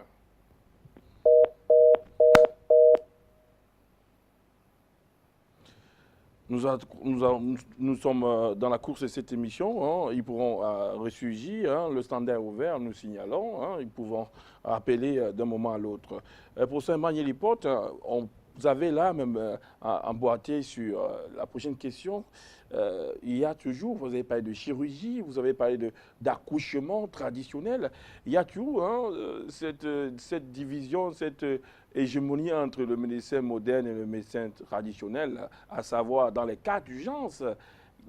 Nous sommes dans la course de cette émission. Ils pourront ressurgir. Le standard ouvert, nous signalons. Ils pourront appeler d'un moment à l'autre. Pour Saint-Emmanuel Lipote, on vous avez là même emboîté sur la prochaine question. Il y a toujours, vous avez parlé de chirurgie, vous avez parlé d'accouchement traditionnel. Il y a toujours hein, cette division, cette hégémonie entre le médecin moderne et le médecin traditionnel, à savoir dans les cas d'urgence,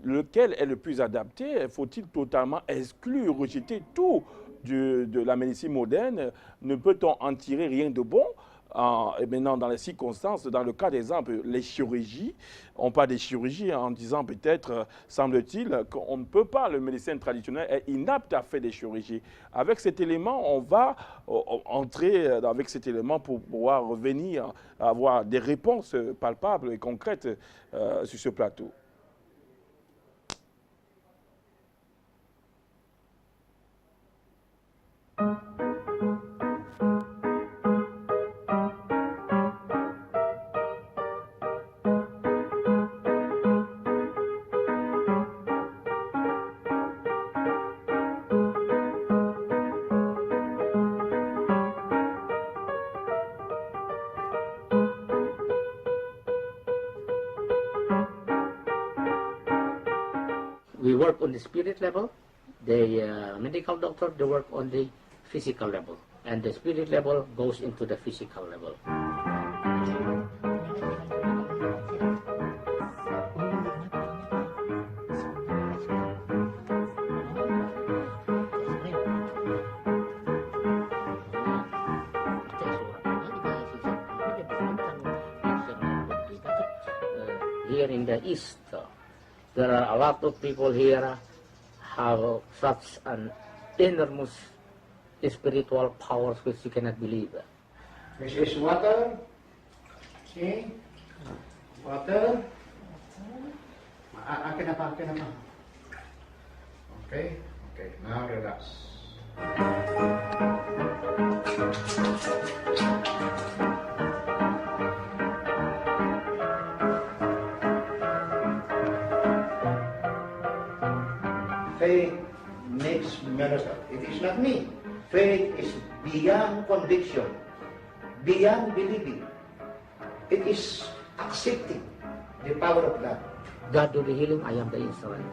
lequel est le plus adapté? Faut-il totalement exclure, rejeter tout de la médecine moderne? Ne peut-on en tirer rien de bon? Et maintenant, dans les circonstances, dans le cas d'exemple, les chirurgies, on parle des chirurgies en disant peut-être, semble-t-il, qu'on ne peut pas, le médecin traditionnel est inapte à faire des chirurgies. Avec cet élément, on va entrer avec cet élément pour pouvoir revenir, avoir des réponses palpables et concrètes sur ce plateau. We work on the spirit level. The medical doctor, they work on the physical level. And the spirit level goes into the physical level. Here in the East, there are a lot of people here have such an enormous spiritual powers which you cannot believe. This is water. See? Water. Akin na pa. Okay? Okay, now relax. Faith makes miracle. It is not me. Faith is beyond conviction, beyond believing. It is accepting the power of God. God do the healing, I am the instrument.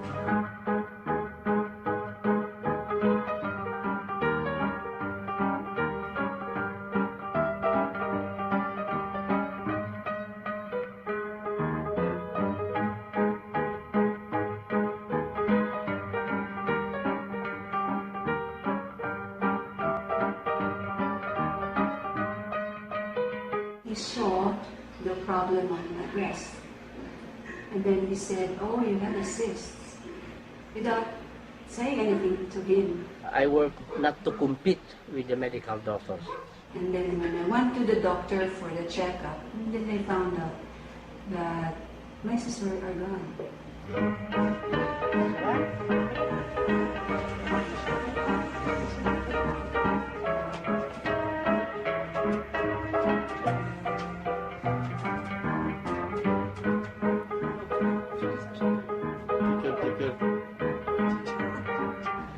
He saw the problem on my breast. And then he said, oh, you have a cyst. Without saying anything to him. I work not to compete with the medical doctors. And then when I went to the doctor for the checkup, and then they found out that my cysts are gone.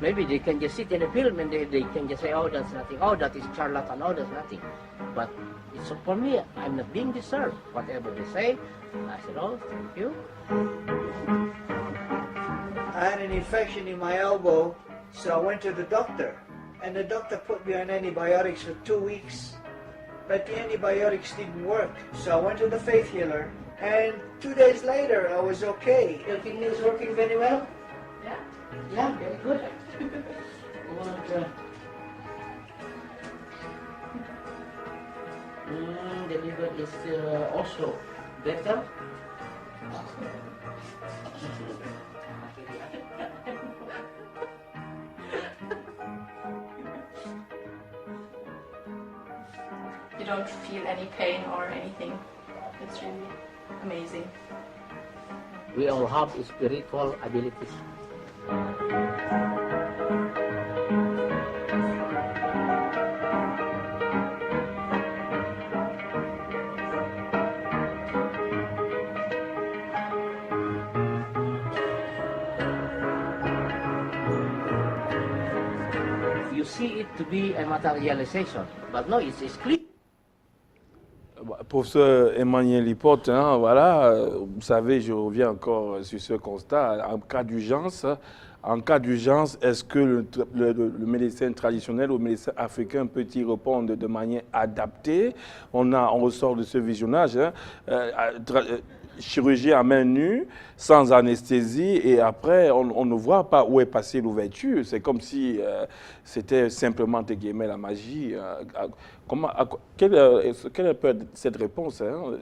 Maybe they can just sit in a film and they can just say, oh, that's nothing. Oh, that is charlatan. Oh, that's nothing. But it's for me. I'm not being disturbed. Whatever they say, I said, oh, thank you. I had an infection in my elbow, so I went to the doctor. And the doctor put me on antibiotics for 2 weeks. But the antibiotics didn't work. So I went to the faith healer. And 2 days later, I was okay. Your kidney is working very well? Yeah. Yeah, very good. The liver is also better. You don't feel any pain or anything. It's really amazing. We all have spiritual abilities. You see it to be a materialization, but no, it's clear. Professeur Emmanuel Lipote, hein, voilà, vous savez, je reviens encore sur ce constat. En cas d'urgence, est-ce que le médecin traditionnel ou le médecin africain peut y répondre de manière adaptée? On ressort de ce visionnage, hein, chirurgie à main nue, sans anesthésie, et après, on ne voit pas où est passée l'ouverture. C'est comme si c'était simplement, entre guillemets, la magie. Quelle peut être cette réponse, hein?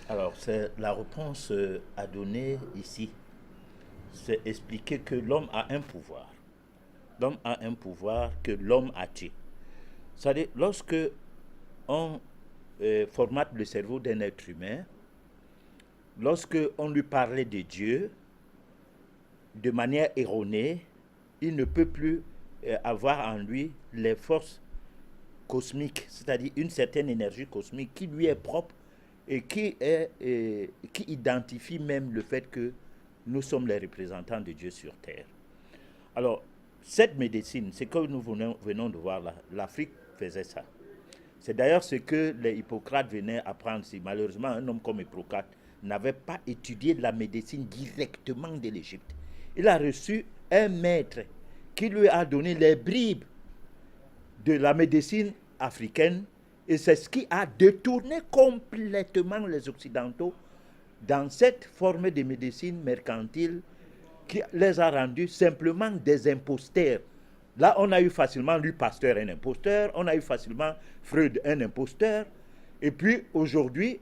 Alors, c'est la réponse à donner ici. C'est expliquer que l'homme a un pouvoir. L'homme a un pouvoir que l'homme a tué. C'est-à-dire, lorsque on formate le cerveau d'un être humain, lorsque on lui parlait de Dieu de manière erronée, il ne peut plus avoir en lui les forces cosmiques, c'est-à-dire une certaine énergie cosmique qui lui est propre et qui identifie même le fait que nous sommes les représentants de Dieu sur terre. Alors, cette médecine, c'est que nous venons de voir là, l'Afrique faisait ça. C'est d'ailleurs ce que les Hippocrates venaient apprendre. Si malheureusement un homme comme Hippocrate n'avait pas étudié la médecine directement de l'Égypte, il a reçu un maître qui lui a donné les bribes de la médecine africaine, et c'est ce qui a détourné complètement les Occidentaux dans cette forme de médecine mercantile qui les a rendus simplement des imposteurs. Là, on a eu facilement Louis Pasteur, un imposteur, on a eu facilement Freud, un imposteur, et puis aujourd'hui,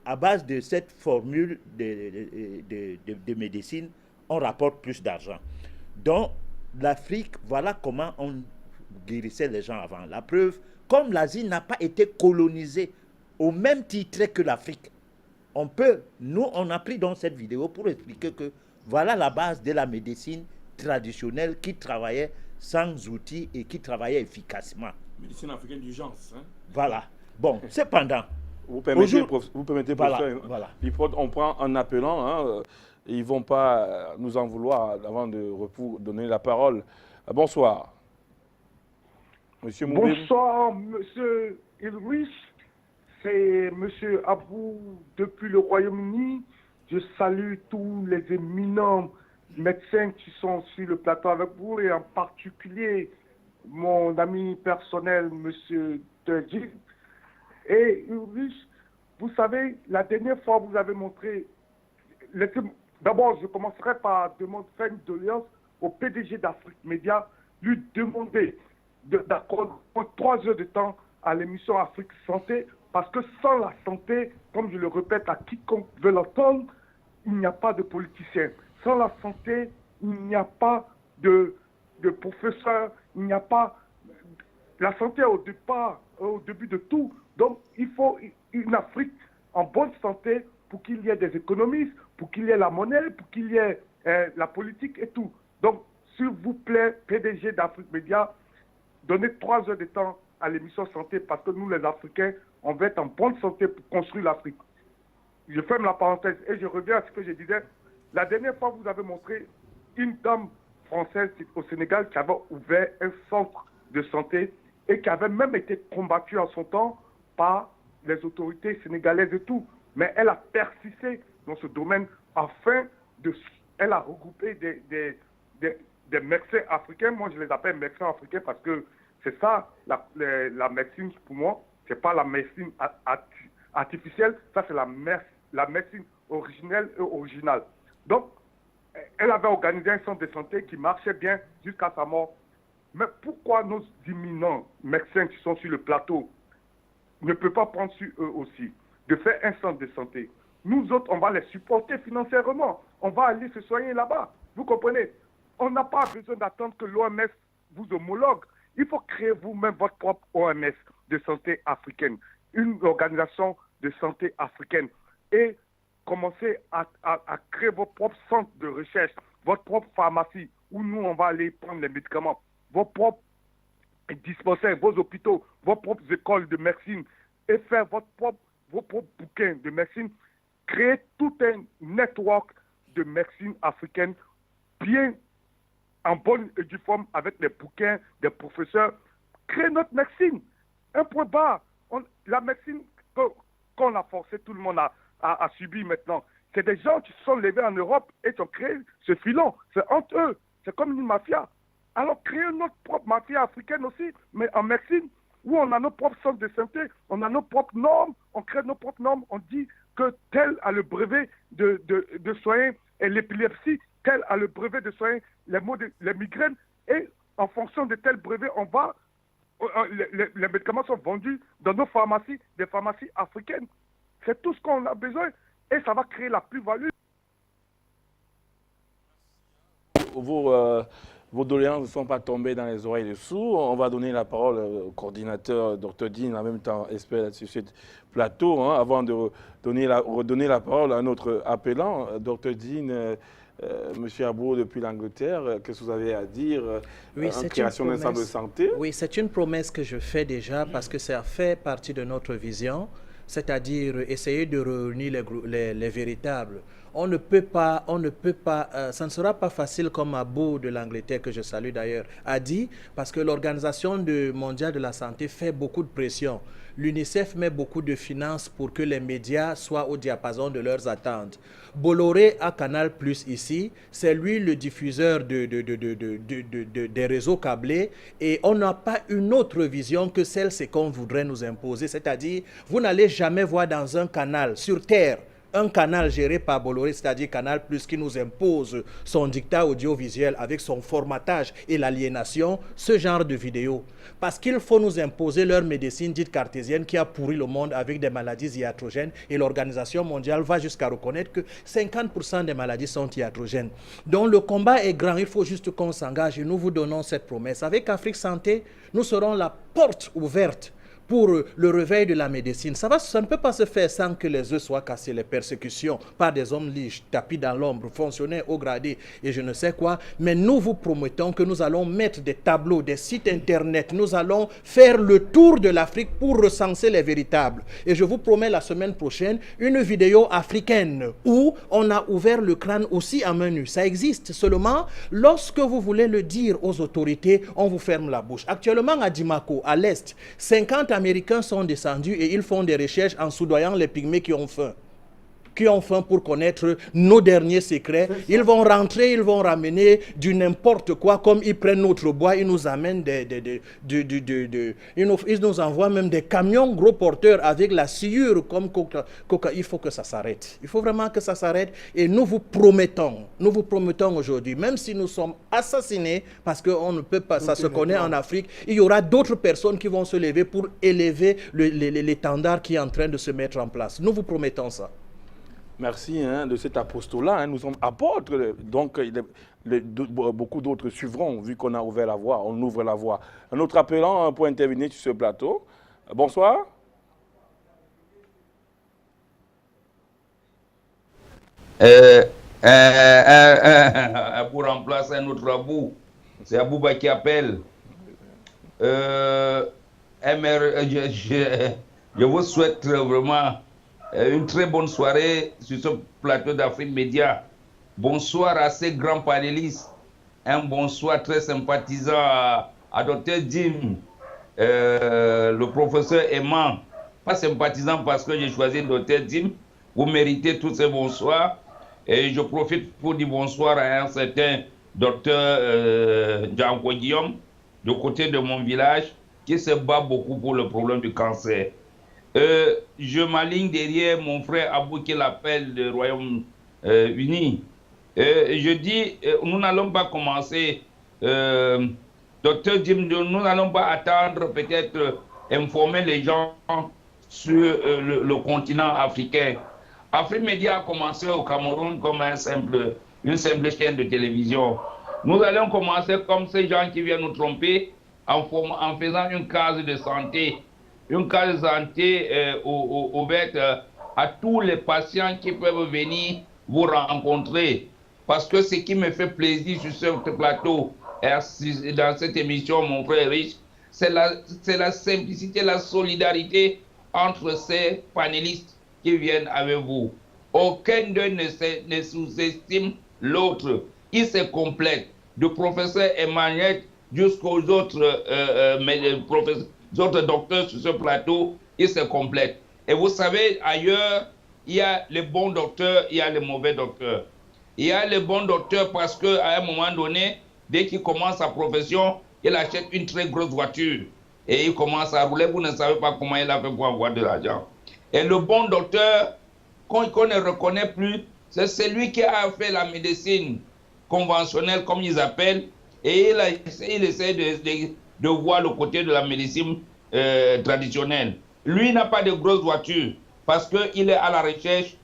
à base de cette formule de médecine, on rapporte plus d'argent. Donc, l'Afrique, voilà comment on guérissait les gens avant. La preuve, comme l'Asie n'a pas été colonisée au même titre que l'Afrique, nous, on a pris dans cette vidéo pour expliquer que voilà la base de la médecine traditionnelle qui travaillait sans outils et qui travaillait efficacement. Médecine africaine d'urgence. Hein? Voilà. Bon, cependant... Vous permettez, professeur, voilà. On prend en appelant, hein, ils ne vont pas nous en vouloir avant de donner la parole. Bonsoir. Monsieur Moubin. Bonsoir, monsieur Ulrich. C'est monsieur Abou depuis le Royaume-Uni. Je salue tous les éminents médecins qui sont sur le plateau avec vous et en particulier mon ami personnel, monsieur Dejid. Et Ulrich, vous savez, la dernière fois, vous avez montré... D'abord, je commencerai par faire une doléance au PDG d'Afrique Média, lui demander d'accorder 3 heures de temps à l'émission Afrique Santé, parce que sans la santé, comme je le répète à quiconque veut l'entendre, il n'y a pas de politicien. Sans la santé, il n'y a pas de professeur, il n'y a pas... La santé au début de tout. Donc, il faut une Afrique en bonne santé pour qu'il y ait des économistes, pour qu'il y ait la monnaie, pour qu'il y ait la politique et tout. Donc, s'il vous plaît, PDG d'Afrique Média, donnez 3 heures de temps à l'émission Santé parce que nous, les Africains, on va être en bonne santé pour construire l'Afrique. Je ferme la parenthèse et je reviens à ce que je disais. La dernière fois, vous avez montré une dame française au Sénégal qui avait ouvert un centre de santé et qui avait même été combattue en son temps par les autorités sénégalaises et tout. Mais elle a persisté dans ce domaine afin de... Elle a regroupé des médecins africains. Moi, je les appelle médecins africains parce que c'est ça, la médecine pour moi. C'est pas la médecine artificielle. Ça, c'est la médecine originelle et originale. Donc, elle avait organisé un centre de santé qui marchait bien jusqu'à sa mort. Mais pourquoi nos éminents médecins qui sont sur le plateau ne peuvent pas prendre sur eux aussi de faire un centre de santé? Nous autres, on va les supporter financièrement. On va aller se soigner là-bas. Vous comprenez? On n'a pas besoin d'attendre que l'OMS vous homologue. Il faut créer vous-même votre propre OMS de santé africaine, une organisation de santé africaine et commencer à créer vos propres centres de recherche, votre propre pharmacie où nous, on va aller prendre les médicaments, vos propres dispensaires, vos hôpitaux, vos propres écoles de médecine et faire vos propres bouquins de médecine, créer tout un network de médecine africaine bien en bonne et due forme avec les bouquins des professeurs, créer notre médecine. Un point barre. La médecine qu'on a forcé tout le monde à subir maintenant. C'est des gens qui se sont levés en Europe et qui ont créé ce filon. C'est entre eux. C'est comme une mafia. Alors créer notre propre mafia africaine aussi, mais en médecine, où on a nos propres centres de santé, on a nos propres normes, on crée nos propres normes, on dit que tel a le brevet de soigner l'épilepsie, tel a le brevet de soigner les migraines, et en fonction de tel brevet, les médicaments sont vendus dans nos pharmacies, des pharmacies africaines. C'est tout ce qu'on a besoin, et ça va créer la plus-value. Vos doléances ne sont pas tombées dans les oreilles des sourds. On va donner la parole au coordinateur, Dr Dean, en même temps expert sur ce plateau, hein, avant de redonner la parole à notre appelant. Dr Dean, Monsieur Abou, depuis l'Angleterre, qu'est-ce que vous avez à dire en création d'un centre de santé? Oui, c'est une promesse que je fais déjà parce que ça fait partie de notre vision, c'est-à-dire essayer de réunir les véritables. On ne peut pas, ça ne sera pas facile comme Abou de l'Angleterre, que je salue d'ailleurs, a dit, parce que l'Organisation mondiale de la santé fait beaucoup de pression. L'UNICEF met beaucoup de finances pour que les médias soient au diapason de leurs attentes. Bolloré à Canal Plus ici, c'est lui le diffuseur des réseaux câblés, et on n'a pas une autre vision que celle qu'on voudrait nous imposer. C'est-à-dire, vous n'allez jamais voir dans un canal sur Terre un canal géré par Bolloré, c'est-à-dire Canal Plus, qui nous impose son dictat audiovisuel avec son formatage et l'aliénation, ce genre de vidéos. Parce qu'il faut nous imposer leur médecine dite cartésienne qui a pourri le monde avec des maladies iatrogènes, et l'Organisation mondiale va jusqu'à reconnaître que 50% des maladies sont iatrogènes. Donc le combat est grand, il faut juste qu'on s'engage, et nous vous donnons cette promesse. Avec Afrique Santé, nous serons la porte ouverte pour le réveil de la médecine. Ça ne peut pas se faire sans que les œufs soient cassés, les persécutions par des hommes liges, tapis dans l'ombre, fonctionnaires haut gradés et je ne sais quoi. Mais nous vous promettons que nous allons mettre des tableaux, des sites internet. Nous allons faire le tour de l'Afrique pour recenser les véritables. Et je vous promets la semaine prochaine une vidéo africaine où on a ouvert le crâne aussi à main nue. Ça existe. Seulement, lorsque vous voulez le dire aux autorités, on vous ferme la bouche. Actuellement, à Dimako, à l'Est, 50 Américains sont descendus et ils font des recherches en soudoyant les pygmées qui ont faim. Pour connaître nos derniers secrets. Ils vont rentrer, ils vont ramener du n'importe quoi, comme ils prennent notre bois, ils nous amènent ils nous envoient même des camions gros porteurs avec la sciure comme coca. Il faut que ça s'arrête. Il faut vraiment que ça s'arrête, et nous vous promettons aujourd'hui, même si nous sommes assassinés, parce qu'on ne peut pas, ça se connaît en Afrique, il y aura d'autres personnes qui vont se lever pour élever l'étendard qui est en train de se mettre en place. Nous vous promettons ça. Merci de cet apostolat. Nous sommes apôtres, donc beaucoup d'autres suivront, vu qu'on a ouvert la voie, on ouvre la voie. Un autre appelant pour intervenir sur ce plateau. Bonsoir. Pour remplacer un autre Abou, c'est Abouba qui appelle. Je vous souhaite vraiment une très bonne soirée sur ce plateau d'Afrique Média. Bonsoir à ces grands panélistes. Un bonsoir très sympathisant à Dr Dim, le professeur aimant. Pas sympathisant parce que j'ai choisi Dr Dim. Vous méritez tous ces bonsoirs. Et je profite pour dire bonsoir à un certain Dr Django Guillaume, du côté de mon village, qui se bat beaucoup pour le problème du cancer. Je m'aligne derrière mon frère Abou qui l'appelle du Royaume-Uni. Je dis, nous n'allons pas commencer, Docteur Jim, nous n'allons pas attendre, peut-être informer les gens sur le continent africain. Afrique Média a commencé au Cameroun comme une simple chaîne de télévision. Nous allons commencer comme ces gens qui viennent nous tromper en faisant une case de santé. Une case de santé ouverte à tous les patients qui peuvent venir vous rencontrer. Parce que ce qui me fait plaisir sur ce plateau, et dans cette émission, mon frère Riche, c'est la simplicité, la solidarité entre ces panélistes qui viennent avec vous. Aucun d'eux ne sous-estime l'autre. Ils se complètent. Du professeur Emmanuel jusqu'aux autres docteurs sur ce plateau, ils se complètent. Et vous savez, ailleurs, il y a les bons docteurs, il y a les mauvais docteurs. Il y a les bons docteurs parce qu'à un moment donné, dès qu'il commence sa profession, il achète une très grosse voiture. Et il commence à rouler, vous ne savez pas comment il a fait pour avoir de l'argent. Et le bon docteur, qu'on ne reconnaît plus, c'est celui qui a fait la médecine conventionnelle, comme ils appellent, et il essaie de voir le côté de la médecine traditionnelle. Lui n'a pas de grosse voiture parce qu'il est à la recherche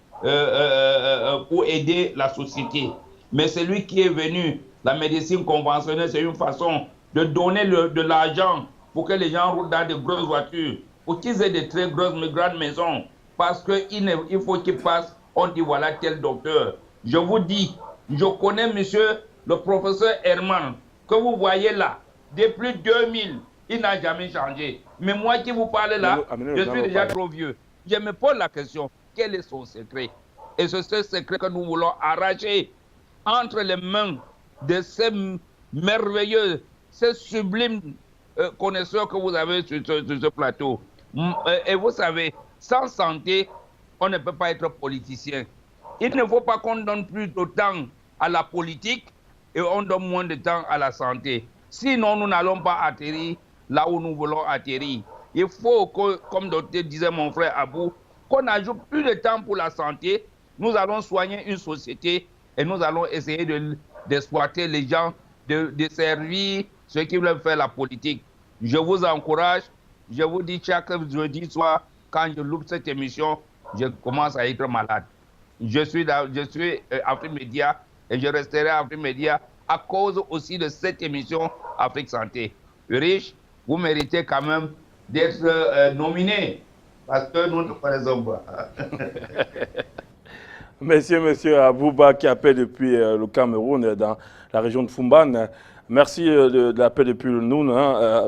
pour aider la société. Mais celui qui est venu, la médecine conventionnelle, c'est une façon de donner de l'argent pour que les gens roulent dans de grosses voitures, pour qu'ils aient de très grosses, grandes maisons, parce qu'il faut qu'ils passent, on dit voilà tel docteur. Je vous dis, je connais monsieur le professeur Herman, que vous voyez là, depuis 2000, il n'a jamais changé. Mais moi qui vous parle là, je suis déjà trop vieux. Je me pose la question, quel est son secret? Et c'est ce secret que nous voulons arracher entre les mains de ces merveilleux, ces sublimes connaisseurs que vous avez sur ce plateau. Et vous savez, sans santé, on ne peut pas être politicien. Il ne faut pas qu'on donne plus de temps à la politique et on donne moins de temps à la santé. Sinon, nous n'allons pas atterrir là où nous voulons atterrir. Il faut que, comme disait mon frère Abou, qu'on ajoute plus de temps pour la santé. Nous allons soigner une société et nous allons essayer d'exploiter les gens, de servir ceux qui veulent faire la politique. Je vous encourage, je vous dis chaque jeudi soir, quand je loupe cette émission, je commence à être malade. Je suis Afrique Média et je resterai Afrique Média à cause aussi de cette émission Afrique Santé. Riche, vous méritez quand même d'être nominé parce que nous ne connaissons pas. Monsieur Abouba qui appelle depuis le Cameroun, dans la région de Fumban. Merci de l'appel depuis le Noun.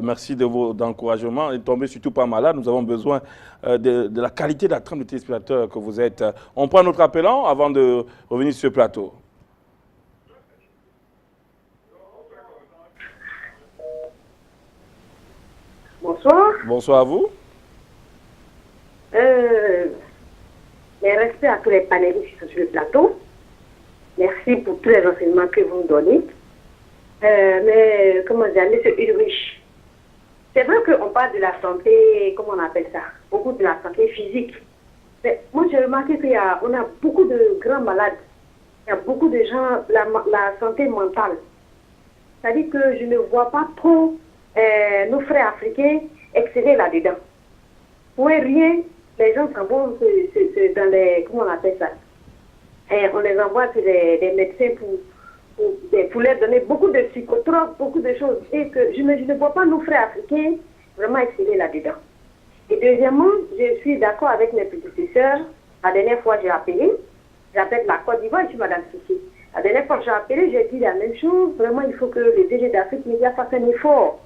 Merci de vos encouragements. Ne tombez surtout pas malade. Nous avons besoin de la qualité de la trame de téléspectateurs que vous êtes. On prend notre appelant avant de revenir sur ce plateau. Bonsoir. Bonsoir à vous. Mes respects à tous les panélistes sur le plateau. Merci pour tous les renseignements que vous nous donnez. Mais, comment dire, M. Ulrich, c'est vrai qu'on parle de la santé, comment on appelle ça, beaucoup de la santé physique. Mais moi, j'ai remarqué qu'on a beaucoup de grands malades. Il y a beaucoup de gens, la santé mentale. C'est-à-dire que je ne vois pas trop nos frères africains exceller là-dedans. Pour rien, les gens s'en vont dans les, comment on appelle ça, on les envoie sur des médecins pour leur donner beaucoup de psychotropes, beaucoup de choses. Et que je ne vois pas nos frères africains vraiment exceller là-dedans. Et deuxièmement, je suis d'accord avec mes prédécesseurs. La dernière fois, j'ai appelé. J'appelle la Côte d'Ivoire, je suis Madame Sissi. La dernière fois que j'ai appelé, j'ai dit la même chose. Vraiment, il faut que les DG d'Afrique Média fassent un effort.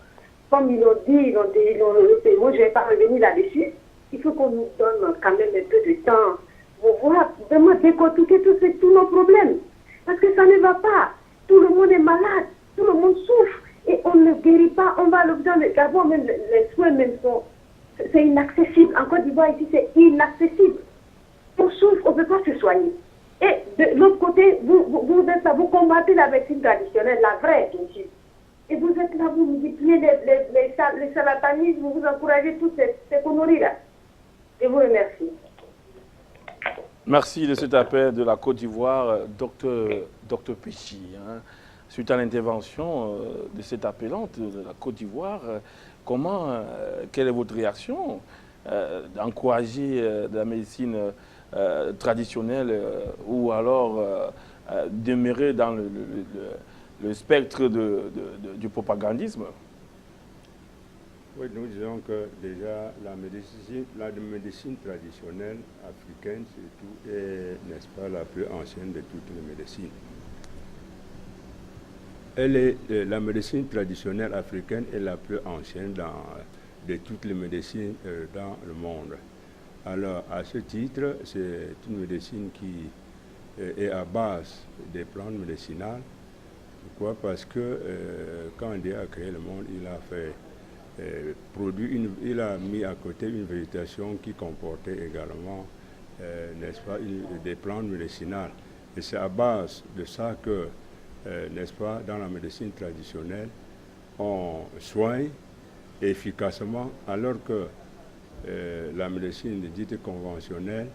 Comme ils l'ont dit, moi je ne vais pas revenir là-dessus. Il faut qu'on nous donne quand même un peu de temps pour voir, vraiment décortiquer tous nos problèmes. Parce que ça ne va pas. Tout le monde est malade, tout le monde souffre. Et on ne guérit pas. On va à l'hôpital, d'abord même les soins même sont... C'est inaccessible. En Côte d'Ivoire, ici, c'est inaccessible. On souffre, on ne peut pas se soigner. Et de l'autre côté, vous êtes là, vous combattez la médecine traditionnelle, la vraie, bien sûr. Et vous êtes là, vous multipliez les salatanismes, vous encouragez toutes ces conneries-là. Je vous remercie. Merci de cet appel de la Côte d'Ivoire, Dr Péchi. Suite à l'intervention de cette appelante de la Côte d'Ivoire, quelle est votre réaction d'encourager de la médecine traditionnelle ou alors demeurer dans le spectre du propagandisme? Oui, nous disons que déjà la médecine traditionnelle africaine surtout est, n'est-ce pas, la plus ancienne de toutes les médecines. La médecine traditionnelle africaine est la plus ancienne de toutes les médecines dans le monde. Alors, à ce titre, c'est une médecine qui est à base des plantes médicinales. Pourquoi? Parce que quand Dieu a créé le monde, il a fait il a mis à côté une végétation qui comportait également, n'est-ce pas, des plantes médicinales. Et c'est à base de ça que, n'est-ce pas, dans la médecine traditionnelle, on soigne efficacement, alors que la médecine dite conventionnelle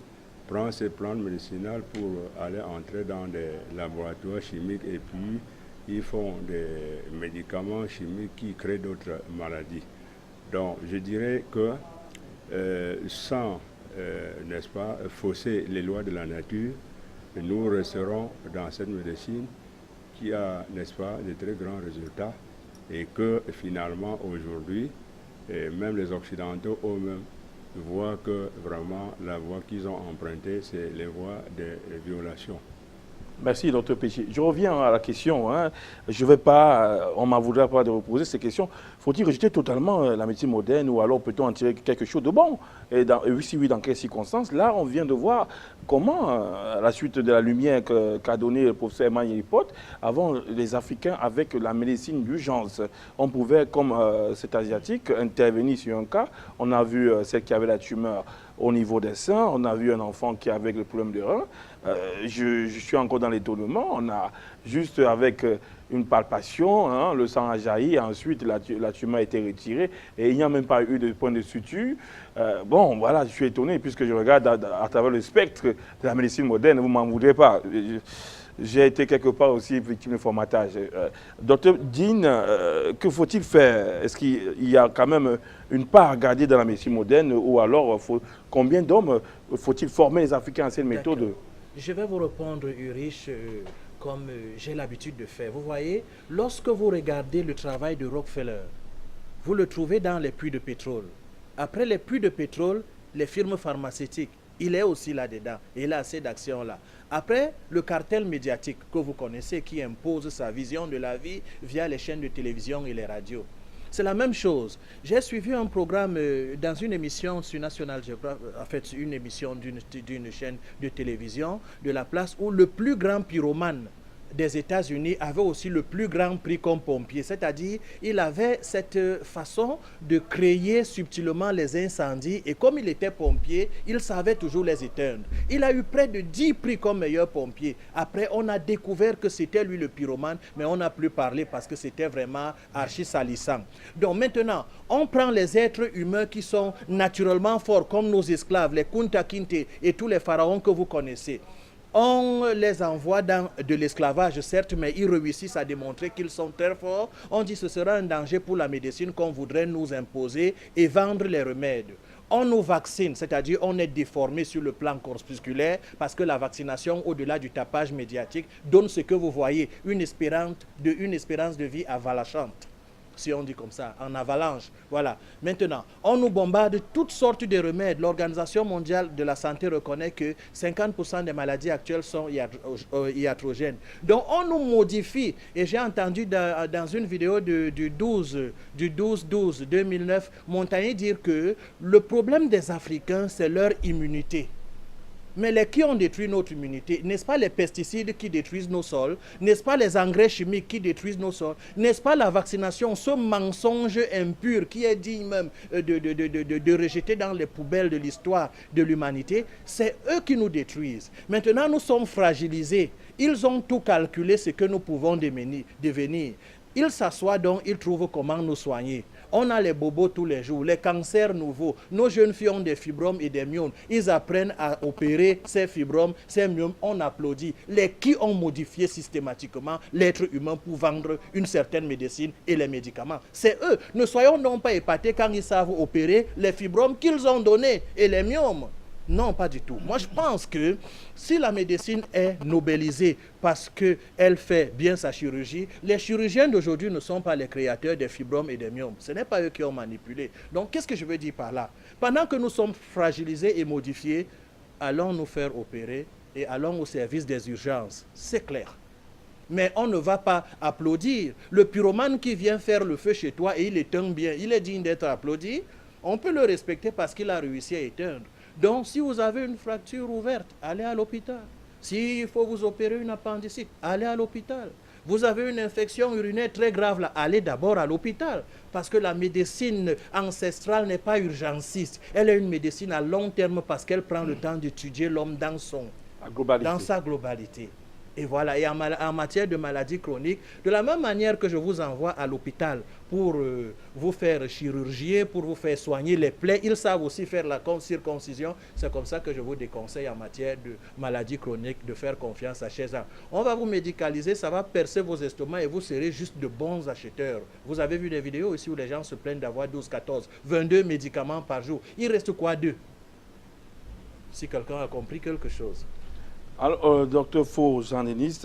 prend ces plantes médicinales pour aller entrer dans des laboratoires chimiques et puis ils font des médicaments chimiques qui créent d'autres maladies. Donc je dirais que sans, n'est-ce pas, fausser les lois de la nature, nous resterons dans cette médecine qui a, n'est-ce pas, de très grands résultats et que finalement aujourd'hui, même les Occidentaux eux-mêmes voient que vraiment la voie qu'ils ont empruntée, c'est les voies de violation. Merci, Dr Péchi. Je reviens à la question. Hein. Je vais pas, on ne m'en voudra pas de reposer ces questions. Faut-il rejeter totalement la médecine moderne ou alors peut-on en tirer quelque chose de bon? Et si oui, dans quelles circonstances? Là, on vient de voir comment, à la suite de la lumière qu'a donnée le professeur Emmanuel Pote, avant les Africains, avec la médecine d'urgence, on pouvait, comme cet Asiatique, intervenir sur un cas. On a vu celle qui avait la tumeur au niveau des seins, on a vu un enfant qui avait le problème de rein. Je suis encore dans l'étonnement. On a juste avec une palpation, hein, le sang a jailli, ensuite la tumeur a été retirée et il n'y a même pas eu de point de suture. Bon, voilà, je suis étonné puisque je regarde à travers le spectre de la médecine moderne, vous ne m'en voudrez pas. J'ai été quelque part aussi victime de formatage. Docteur Dean, que faut-il faire? Est-ce qu'il y a quand même une part à garder dans la médecine moderne ou alors combien d'hommes faut-il former les Africains à cette méthode? Je vais vous répondre, Ulrich, comme j'ai l'habitude de faire. Vous voyez, lorsque vous regardez le travail de Rockefeller, vous le trouvez dans les puits de pétrole. Après les puits de pétrole, les firmes pharmaceutiques, il est aussi là-dedans. Il a assez d'actions là. Après, le cartel médiatique que vous connaissez qui impose sa vision de la vie via les chaînes de télévision et les radios. C'est la même chose. J'ai suivi un programme dans une émission sur National Geographic, en fait, une émission d'une chaîne de télévision de la place où le plus grand pyromane des États-Unis avait aussi le plus grand prix comme pompier. C'est-à-dire, il avait cette façon de créer subtilement les incendies et comme il était pompier, il savait toujours les éteindre. Il a eu près de 10 prix comme meilleur pompier. Après, on a découvert que c'était lui le pyromane, mais on n'a plus parlé parce que c'était vraiment archi salissant. Donc maintenant, on prend les êtres humains qui sont naturellement forts, comme nos esclaves, les Kunta Kinte et tous les pharaons que vous connaissez. On les envoie dans de l'esclavage, certes, mais ils réussissent à démontrer qu'ils sont très forts. On dit que ce sera un danger pour la médecine qu'on voudrait nous imposer et vendre les remèdes. On nous vaccine, c'est-à-dire on est déformé sur le plan corpusculaire parce que la vaccination, au-delà du tapage médiatique, donne ce que vous voyez, une espérance de vie avalanchante. Si on dit comme ça, en avalanche. Voilà. Maintenant, on nous bombarde toutes sortes de remèdes. L'Organisation mondiale de la santé reconnaît que 50% des maladies actuelles sont iatrogènes. Donc, on nous modifie. Et j'ai entendu dans une vidéo du 12-12-2009, Montagnier dire que le problème des Africains, c'est leur immunité. Mais les qui ont détruit notre immunité, n'est-ce pas les pesticides qui détruisent nos sols, n'est-ce pas les engrais chimiques qui détruisent nos sols, n'est-ce pas la vaccination, ce mensonge impur qui est dit même de rejeter dans les poubelles de l'histoire de l'humanité, c'est eux qui nous détruisent. Maintenant, nous sommes fragilisés. Ils ont tout calculé ce que nous pouvons devenir. Ils s'assoient donc, ils trouvent comment nous soigner. On a les bobos tous les jours, les cancers nouveaux. Nos jeunes filles ont des fibromes et des myomes. Ils apprennent à opérer ces fibromes, ces myomes. On applaudit. Les qui ont modifié systématiquement l'être humain pour vendre une certaine médecine et les médicaments. C'est eux. Ne soyons donc pas épatés quand ils savent opérer les fibromes qu'ils ont donnés et les myomes. Non, pas du tout. Moi, je pense que si la médecine est nobelisée parce qu'elle fait bien sa chirurgie, les chirurgiens d'aujourd'hui ne sont pas les créateurs des fibromes et des myomes. Ce n'est pas eux qui ont manipulé. Donc, qu'est-ce que je veux dire par là? Pendant que nous sommes fragilisés et modifiés, allons nous faire opérer et allons au service des urgences. C'est clair. Mais on ne va pas applaudir. Le pyromane qui vient faire le feu chez toi et il éteint bien, il est digne d'être applaudi. On peut le respecter parce qu'il a réussi à éteindre. Donc, si vous avez une fracture ouverte, allez à l'hôpital. S'il faut vous opérer une appendicite, allez à l'hôpital. Vous avez une infection urinaire très grave, là, allez d'abord à l'hôpital. Parce que la médecine ancestrale n'est pas urgentiste. Elle est une médecine à long terme parce qu'elle prend le temps d'étudier l'homme dans sa globalité. Et voilà, et en matière de maladies chroniques, de la même manière que je vous envoie à l'hôpital pour vous faire chirurgier, pour vous faire soigner les plaies, ils savent aussi faire la circoncision. C'est comme ça que je vous déconseille en matière de maladies chroniques de faire confiance à Chez. On va vous médicaliser, ça va percer vos estomacs et vous serez juste de bons acheteurs. Vous avez vu des vidéos ici où les gens se plaignent d'avoir 12, 14, 22 médicaments par jour. Il reste quoi 2? Si quelqu'un a compris quelque chose. Alors, docteur Faux, Jean-Denis,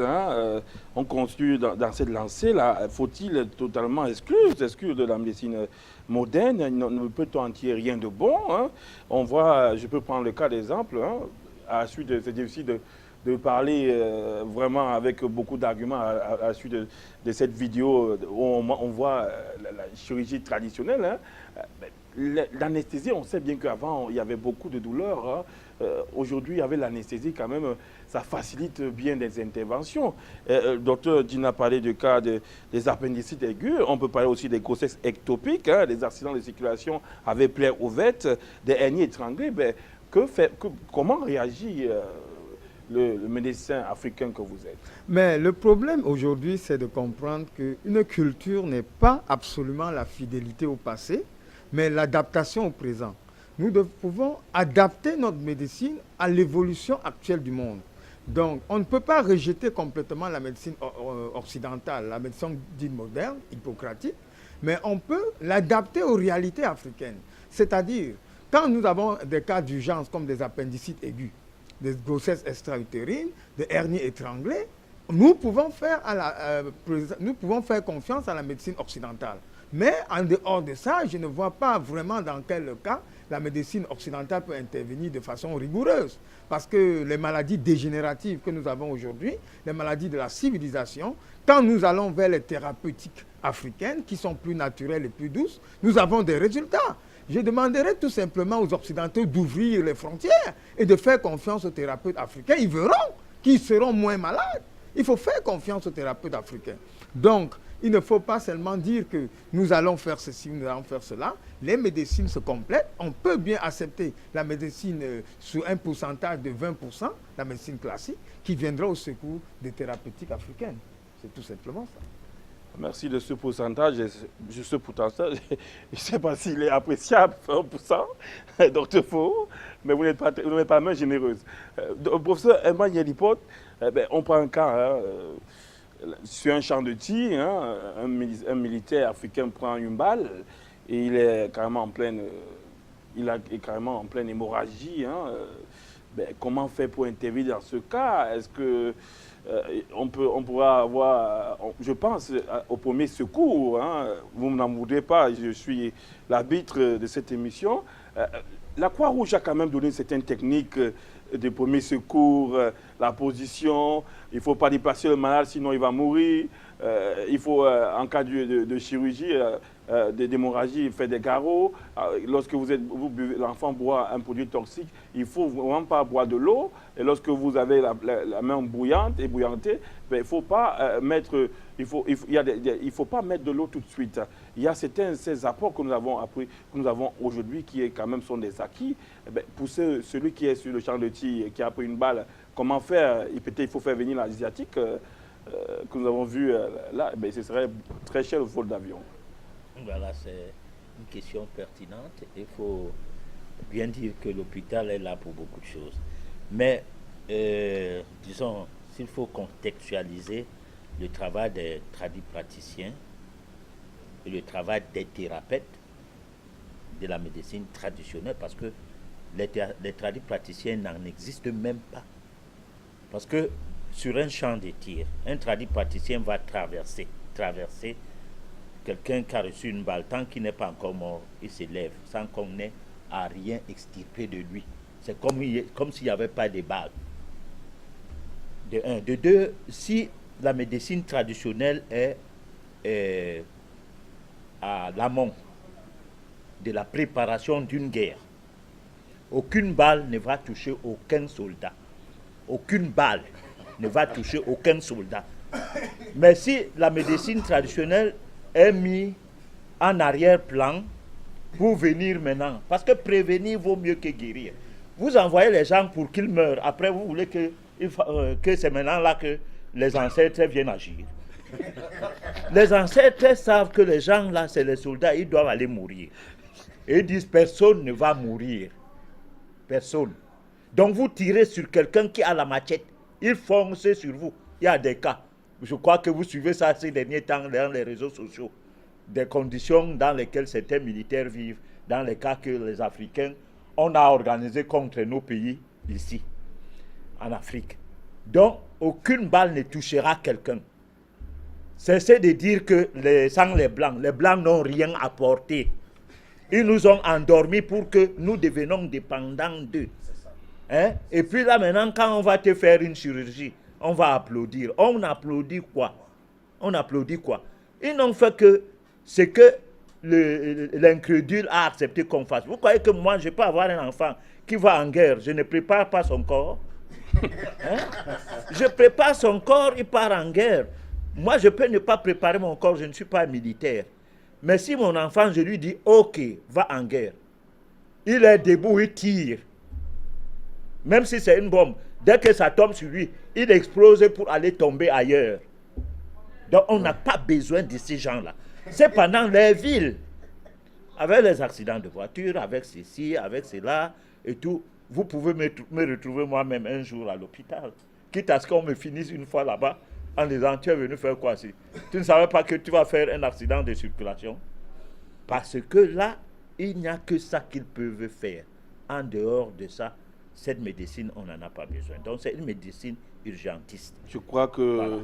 on continue dans cette lancée-là. Faut-il totalement exclure de la médecine moderne? Ne peut-on en tirer rien de bon, hein? On voit, je peux prendre le cas d'exemple, à la suite c'est difficile de parler vraiment avec beaucoup d'arguments à la suite de cette vidéo où on voit la chirurgie traditionnelle. L'anesthésie, on sait bien qu'avant, il y avait beaucoup de douleurs. Aujourd'hui, avec l'anesthésie, quand même, ça facilite bien des interventions. Le docteur Dina parlait du cas des appendicites aigus. On peut parler aussi des grossesses ectopiques, des accidents de circulation avec plaie ouverte, des hernies étranglées. Comment réagit le médecin africain que vous êtes? Mais le problème aujourd'hui, c'est de comprendre qu'une culture n'est pas absolument la fidélité au passé, mais l'adaptation au présent. Nous pouvons adapter notre médecine à l'évolution actuelle du monde. Donc, on ne peut pas rejeter complètement la médecine occidentale, la médecine dite moderne, hippocratique, mais on peut l'adapter aux réalités africaines. C'est-à-dire, quand nous avons des cas d'urgence comme des appendicites aigus, des grossesses extra-utérines, des hernies étranglées, nous pouvons faire confiance à la médecine occidentale. Mais en dehors de ça, je ne vois pas vraiment dans quel cas la médecine occidentale peut intervenir de façon rigoureuse. Parce que les maladies dégénératives que nous avons aujourd'hui, les maladies de la civilisation, quand nous allons vers les thérapeutiques africaines, qui sont plus naturelles et plus douces, nous avons des résultats. Je demanderai tout simplement aux Occidentaux d'ouvrir les frontières et de faire confiance aux thérapeutes africains. Ils verront qu'ils seront moins malades. Il faut faire confiance aux thérapeutes africains. Donc, il ne faut pas seulement dire que nous allons faire ceci, nous allons faire cela. Les médecines se complètent. On peut bien accepter la médecine sous un pourcentage de 20%, la médecine classique, qui viendra au secours des thérapeutiques africaines. C'est tout simplement ça. Merci de ce pourcentage. Je ne sais pas s'il est appréciable, 1%, docteur Faux, mais vous n'êtes pas main généreuse. Professeur Emmanuel Yelipote, on prend un cas... sur un champ de tir, un militaire africain prend une balle et il est carrément en pleine, hémorragie. Comment faire pour intervenir dans ce cas? Est-ce que on pourra avoir, je pense, au premier secours, vous n'en voudrez pas, je suis l'arbitre de cette émission. La Croix-Rouge a quand même donné certaines techniques de premier secours, la position, il ne faut pas déplacer le malade sinon il va mourir, il faut en cas de chirurgie, d'hémorragie, faire des garrots. Lorsque l'enfant boit un produit toxique, il ne faut vraiment pas boire de l'eau. Et lorsque vous avez la main bouillante et bouillantée, il ne faut pas mettre de l'eau tout de suite. Il y a ces apports que nous avons appris, que nous avons aujourd'hui, qui quand même sont des acquis. Pour celui qui est sur le champ de tir, qui a pris une balle, comment faire? Peut-être il faut faire venir l'asiatique que nous avons vu là. Ce serait très cher au vol d'avion. Voilà, c'est une question pertinente. Il faut bien dire que l'hôpital est là pour beaucoup de choses. Mais, disons, s'il faut contextualiser le travail des tradipraticiens et le travail des thérapeutes de la médecine traditionnelle, parce que les tradipraticiens n'en existent même pas. Parce que sur un champ de tir, un tradipraticien va traverser quelqu'un qui a reçu une balle, tant qu'il n'est pas encore mort, il se lève sans qu'on n'ait à rien extirper de lui. C'est comme s'il n'y avait pas de balles. De un. De deux, si la médecine traditionnelle est à l'amont de la préparation d'une guerre, aucune balle ne va toucher aucun soldat. Aucune balle ne va toucher aucun soldat. Mais si la médecine traditionnelle est mise en arrière-plan pour venir maintenant, parce que prévenir vaut mieux que guérir. Vous envoyez les gens pour qu'ils meurent, après vous voulez que c'est maintenant là que les ancêtres viennent agir. Les ancêtres savent que les gens là, c'est les soldats, ils doivent aller mourir. Et ils disent personne ne va mourir. Personne. Donc vous tirez sur quelqu'un qui a la machette, il fonce sur vous. Il y a des cas. Je crois que vous suivez ça ces derniers temps dans les réseaux sociaux. Des conditions dans lesquelles certains militaires vivent, dans les cas que les Africains, on a organisé contre nos pays ici, en Afrique. Donc, aucune balle ne touchera quelqu'un. Cessez de dire que sans les Blancs n'ont rien apporté. Ils nous ont endormis pour que nous devenions dépendants d'eux. Hein? Et puis là maintenant, quand on va te faire une chirurgie, on va applaudir. On applaudit quoi? On applaudit quoi? Ils n'ont fait que ce que l'incrédule a accepté qu'on fasse. Vous croyez que moi, je peux avoir un enfant qui va en guerre, je ne prépare pas son corps? Hein? Je prépare son corps, il part en guerre. Moi, je peux ne pas préparer mon corps, je ne suis pas militaire. Mais si mon enfant, je lui dis, ok, va en guerre. Il est debout, il tire. Même si c'est une bombe, dès que ça tombe sur lui, il explose pour aller tomber ailleurs. Donc on n'a pas besoin de ces gens-là. C'est pendant les villes, avec les accidents de voiture, avec ceci, avec cela et tout. Vous pouvez me retrouver moi-même un jour à l'hôpital. Quitte à ce qu'on me finisse une fois là-bas en disant, tu es venu faire quoi ici? Tu ne savais pas que tu vas faire un accident de circulation? Parce que là, il n'y a que ça qu'ils peuvent faire. En dehors de ça, cette médecine, on n'en a pas besoin. Donc, c'est une médecine urgentiste. Je crois que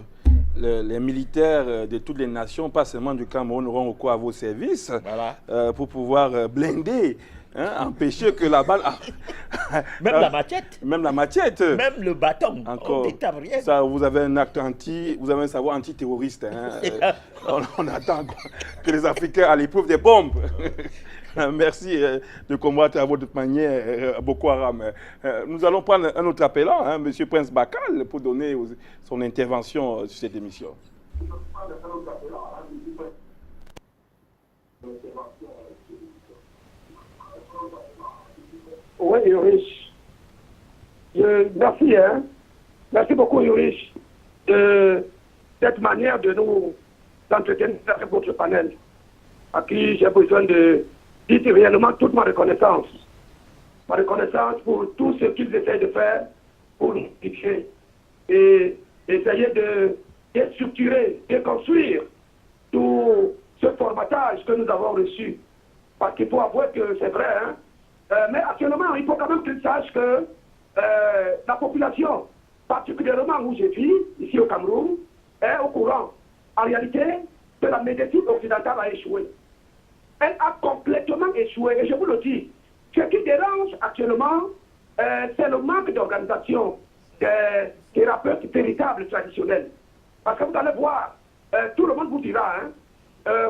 les militaires de toutes les nations, pas seulement du Cameroun, auront recours à vos services pour pouvoir blinder, hein, empêcher que la balle... Même la machette. Même la machette. Même le bâton. Encore. Ça, vous avez un acte vous avez un savoir antiterroriste. Hein. On attend que les Africains à l'épreuve des bombes. Merci de combattre à votre manière Boko Haram. Nous allons prendre un autre appelant, hein, M. Prince Bakal, pour donner son intervention sur cette émission. Oui, Yurish. Merci, hein. Merci beaucoup, Yurish, de cette manière de nous entretenir avec votre panel, à qui j'ai besoin de dire réellement toute ma reconnaissance. Ma reconnaissance pour tout ce qu'ils essayent de faire pour nous fixer et essayer de structurer, de construire tout ce formatage que nous avons reçu. Parce qu'il faut avouer que c'est vrai, hein. Mais actuellement, il faut quand même qu'ils sachent que la population, particulièrement où je vis, ici au Cameroun, est au courant. En réalité, que la médecine occidentale a échoué. Elle a complètement échoué. Et je vous le dis, ce qui dérange actuellement, c'est le manque d'organisation des thérapeutes véritables traditionnels. Parce que vous allez voir, tout le monde vous dira, hein,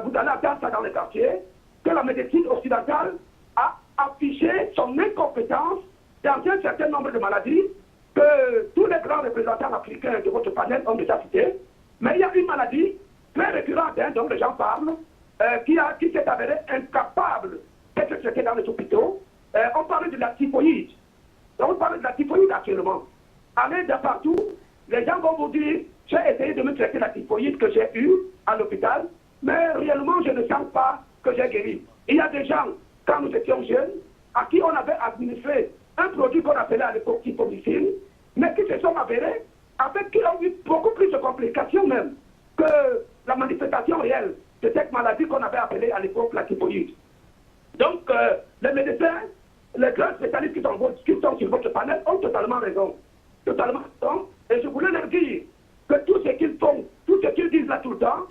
vous allez attendre ça dans les quartiers, que la médecine occidentale a affiché son incompétence dans un certain nombre de maladies que tous les grands représentants africains de votre panel ont déjà cité. Mais il y a une maladie très récurrente, hein, dont les gens parlent, qui s'est avérée incapable d'être traitée dans les hôpitaux. On parle de la typhoïde. Donc on parle de la typhoïde actuellement. Allez de partout, les gens vont vous dire, j'ai essayé de me traiter la typhoïde que j'ai eue à l'hôpital, mais réellement je ne sens pas que j'ai guéri. Il y a des gens, quand nous étions jeunes, à qui on avait administré un produit qu'on appelait à l'époque typhomycine, mais qui se sont avérés, avec qui ont eu beaucoup plus de complications même que la manifestation réelle de cette maladie qu'on avait appelée à l'époque la typhoïde. Donc, les médecins, les grands spécialistes qui sont sur votre panel ont totalement raison. Totalement raison. Et je voulais leur dire que tout ce qu'ils font, tout ce qu'ils disent là tout le temps,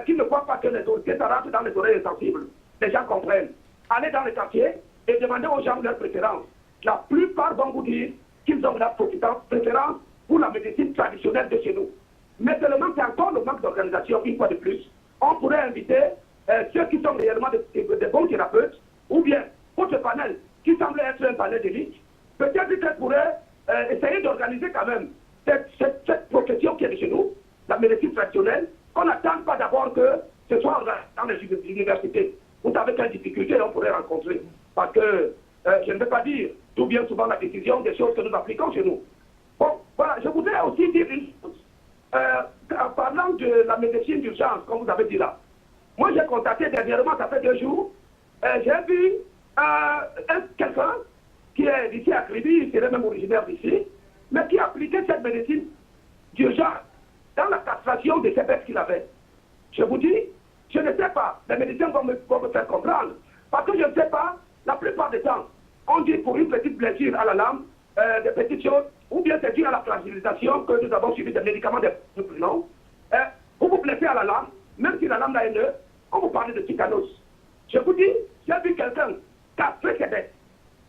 qu'ils ne croient pas que ça rentre dans les oreilles sensibles. Les gens comprennent. Allez dans les quartiers et demandez aux gens leur préférence. La plupart vont vous dire qu'ils ont la préférence pour la médecine traditionnelle de chez nous. Mais seulement c'est encore le manque d'organisation, une fois de plus. On pourrait inviter ceux qui sont réellement de bons thérapeutes, ou bien votre panel qui semble être un panel d'élite, peut-être qu'ils pourraient essayer d'organiser quand même cette profession qui est de chez nous, la médecine traditionnelle, qu'on n'attend pas d'abord que ce soit dans les universités. Vous savez quelles difficultés on pourrait rencontrer. Parce que je ne veux pas dire d'où vient souvent la décision des choses que nous appliquons chez nous. Bon, voilà, je voudrais aussi dire une chose. En parlant de la médecine d'urgence, comme vous avez dit là, moi j'ai constaté dernièrement, ça fait 2 jours, j'ai vu quelqu'un qui est d'ici à Kribi, qui est même originaire d'ici, mais qui appliquait cette médecine d'urgence dans la castration de ces bêtes qu'il avait. Je vous dis, je ne sais pas, les médecins vont me faire comprendre, parce que je ne sais pas, la plupart des temps, on dit pour une petite blessure à la lame, des petites choses, ou bien c'est dû à la fragilisation que nous avons suivi des médicaments de plus long. Vous vous blessez à la lame, même si la lame là est neuve, on vous parle de tétanos. Je vous dis, j'ai vu quelqu'un castrer ses bêtes.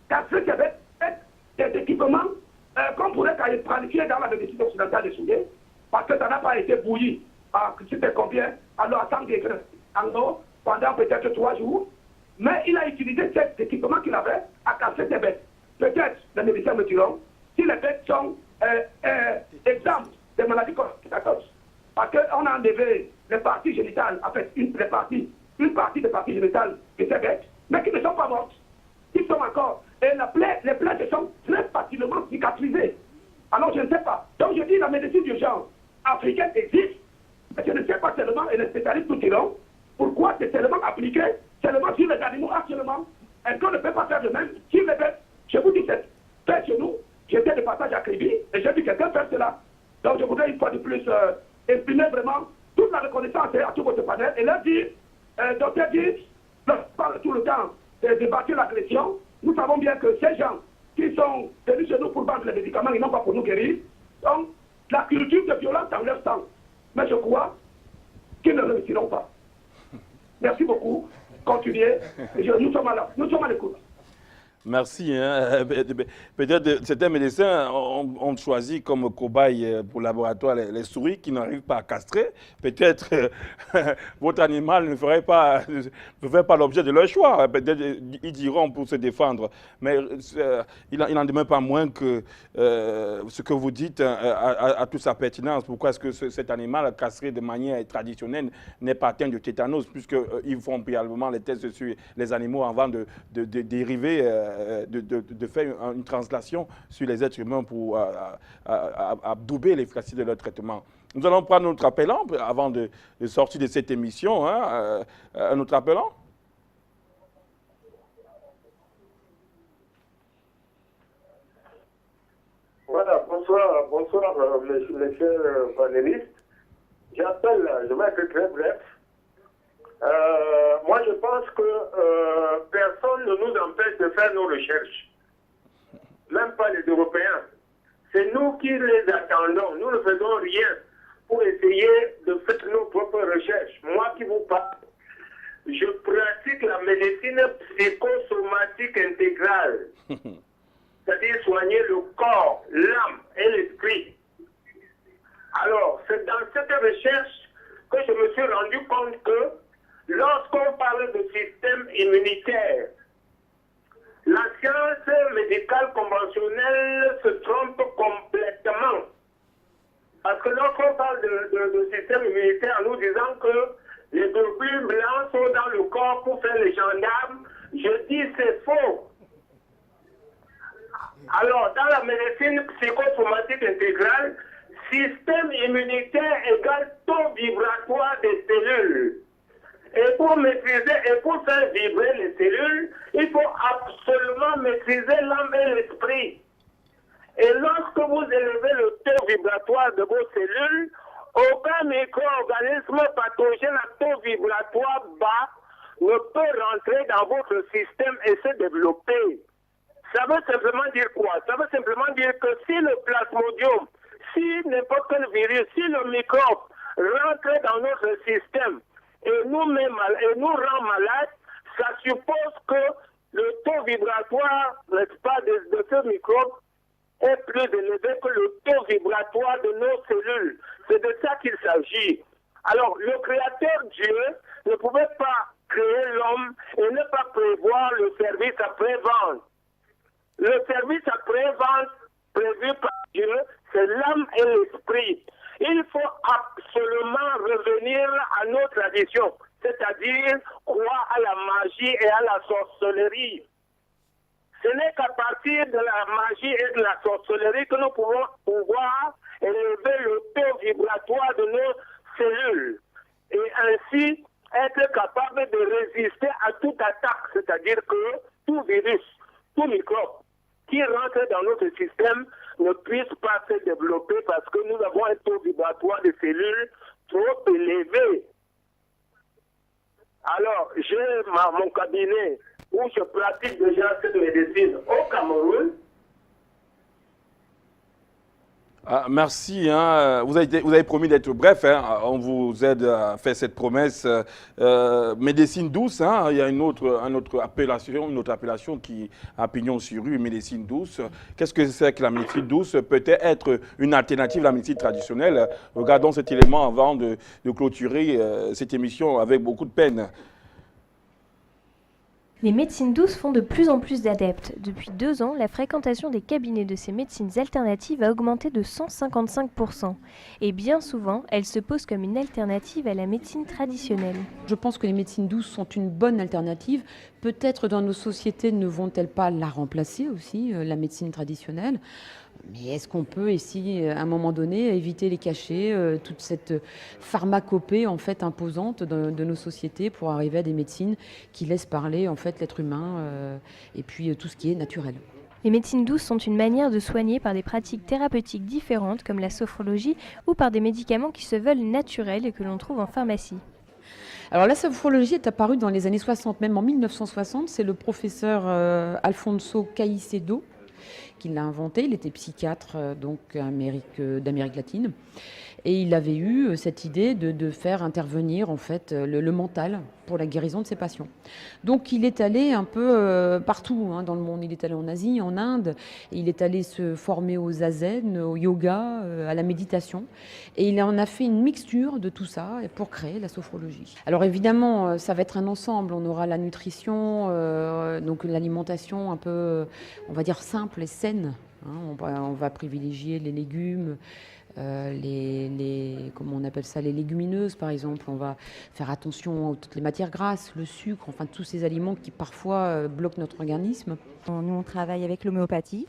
Castrer ses bêtes avec des équipements qu'on pourrait planifier dans la médecine occidentale des souliers, parce que ça n'a pas été bouilli à c'était combien, alors à 100 degrés en eau pendant peut-être 3 jours. Mais il a utilisé cet équipement qu'il avait à casser ses bêtes. Peut-être, les médecins me diront, si les bêtes sont exemptes des maladies contagieuses, parce qu'on a enlevé les parties génitales, en fait, une partie des parties génitales de ces bêtes, mais qui ne sont pas mortes. Ils sont encore. Et les plaies sont très facilement cicatrisées. Alors je ne sais pas. Donc je dis la médecine d'urgence africaine existe, mais je ne sais pas seulement, et les spécialistes nous diront, pourquoi c'est seulement appliqué, seulement sur les animaux actuellement. Est-ce qu'on ne peut pas faire de même sur les bêtes? Je vous dis, c'est fait chez nous. J'étais de passage à Kribi et j'ai vu quelqu'un faire cela. Donc je voudrais une fois de plus exprimer vraiment toute la reconnaissance à tout votre panel et leur dire, docteur Gibbs, leur parle tout le temps de bâtir l'agression. Nous savons bien que ces gens qui sont venus chez nous pour vendre les médicaments, ils n'ont pas pour nous guérir. Donc, la culture de violence dans leur sang. Mais je crois qu'ils ne réussiront pas. Merci beaucoup. Continuez. Nous sommes à l'écoute. Merci. Peut-être certains médecins ont choisi comme cobaye pour le laboratoire les souris qui n'arrivent pas à castrer. Peut-être votre animal ne ferait pas l'objet de leur choix. Peut-être ils diront pour se défendre. Mais il n'en demeure pas moins que ce que vous dites a toute sa pertinence. Pourquoi est-ce que cet animal castré de manière traditionnelle n'est pas atteint de tétanos, puisqu'ils font préalablement les tests sur les animaux avant de dériver de faire une translation sur les êtres humains pour doubler l'efficacité de leur traitement. Nous allons prendre notre appelant avant de sortir de cette émission. Notre appelant. Voilà, bonsoir les chers panélistes. J'appelle, je vais être très bref. Moi, je pense que personne ne nous empêche de faire nos recherches. Même pas les Européens. C'est nous qui les attendons. Nous ne faisons rien pour essayer de faire nos propres recherches. Moi qui vous parle, je pratique la médecine psychosomatique intégrale. C'est-à-dire soigner le corps, l'âme et l'esprit. Alors, c'est dans cette recherche que je me suis rendu compte que lorsqu'on parle de système immunitaire, la science médicale conventionnelle se trompe complètement. Parce que lorsqu'on parle de système immunitaire en nous disant que les globules blancs sont dans le corps pour faire les gendarmes, je dis c'est faux. Alors, dans la médecine psychosomatique intégrale, système immunitaire égale taux vibratoire des cellules. Et pour maîtriser et pour faire vibrer les cellules, il faut absolument maîtriser l'âme et l'esprit. Et lorsque vous élevez le taux vibratoire de vos cellules, aucun micro-organisme pathogène à taux vibratoire bas ne peut rentrer dans votre système et se développer. Ça veut simplement dire quoi? Ça veut simplement dire que si le plasmodium, si n'importe quel virus, si le microbe rentre dans notre système et nous rend malade, ça suppose que le taux vibratoire, n'est-ce pas, de ce microbe est plus élevé que le taux vibratoire de nos cellules. C'est de ça qu'il s'agit. Alors, le Créateur Dieu ne pouvait pas créer l'homme et ne pas prévoir le service après-vente. Le service après-vente prévu par Dieu, c'est l'âme et l'esprit. Il faut seulement revenir à nos traditions, c'est-à-dire croire à la magie et à la sorcellerie. Ce n'est qu'à partir de la magie et de la sorcellerie que nous pouvons pouvoir élever le taux vibratoire de nos cellules et ainsi être capable de résister à toute attaque, c'est-à-dire que tout virus, tout microbe qui rentre dans notre système ne puisse pas se développer parce que nous avons un taux vibratoire de cellules trop élevé. Alors, j'ai mon cabinet où je pratique déjà cette médecine au Cameroun. Ah, merci. Hein. Vous avez promis d'être bref. Hein. On vous aide à faire cette promesse. Médecine douce, hein. Il y a une autre appellation qui a pignon sur rue, médecine douce. Qu'est-ce que c'est que la médecine douce? Peut-être être une alternative à la médecine traditionnelle. Regardons cet élément avant de clôturer cette émission avec beaucoup de peine. Les médecines douces font de plus en plus d'adeptes. Depuis 2 ans, la fréquentation des cabinets de ces médecines alternatives a augmenté de 155%. Et bien souvent, elles se posent comme une alternative à la médecine traditionnelle. Je pense que les médecines douces sont une bonne alternative. Peut-être dans nos sociétés ne vont-elles pas la remplacer aussi, la médecine traditionnelle. Mais est-ce qu'on peut ici, à un moment donné, éviter les cachets, toute cette pharmacopée en fait imposante de nos sociétés pour arriver à des médecines qui laissent parler en fait l'être humain et puis tout ce qui est naturel. Les médecines douces sont une manière de soigner par des pratiques thérapeutiques différentes comme la sophrologie ou par des médicaments qui se veulent naturels et que l'on trouve en pharmacie. Alors la sophrologie est apparue dans les années 60, même en 1960. C'est le professeur Alfonso Caicedo qui l'a inventé. Il était psychiatre d'Amérique latine. Et il avait eu cette idée de faire intervenir en fait le mental pour la guérison de ses patients. Donc il est allé un peu partout dans le monde. Il est allé en Asie, en Inde. Il est allé se former au zazen, au yoga, à la méditation. Et il en a fait une mixture de tout ça pour créer la sophrologie. Alors évidemment, ça va être un ensemble. On aura la nutrition, donc l'alimentation un peu, on va dire, simple et saine. On va privilégier les légumes, comment on appelle ça, les légumineuses par exemple. On va faire attention à toutes les matières grasses, le sucre, enfin tous ces aliments qui parfois bloquent notre organisme. Nous on travaille avec l'homéopathie.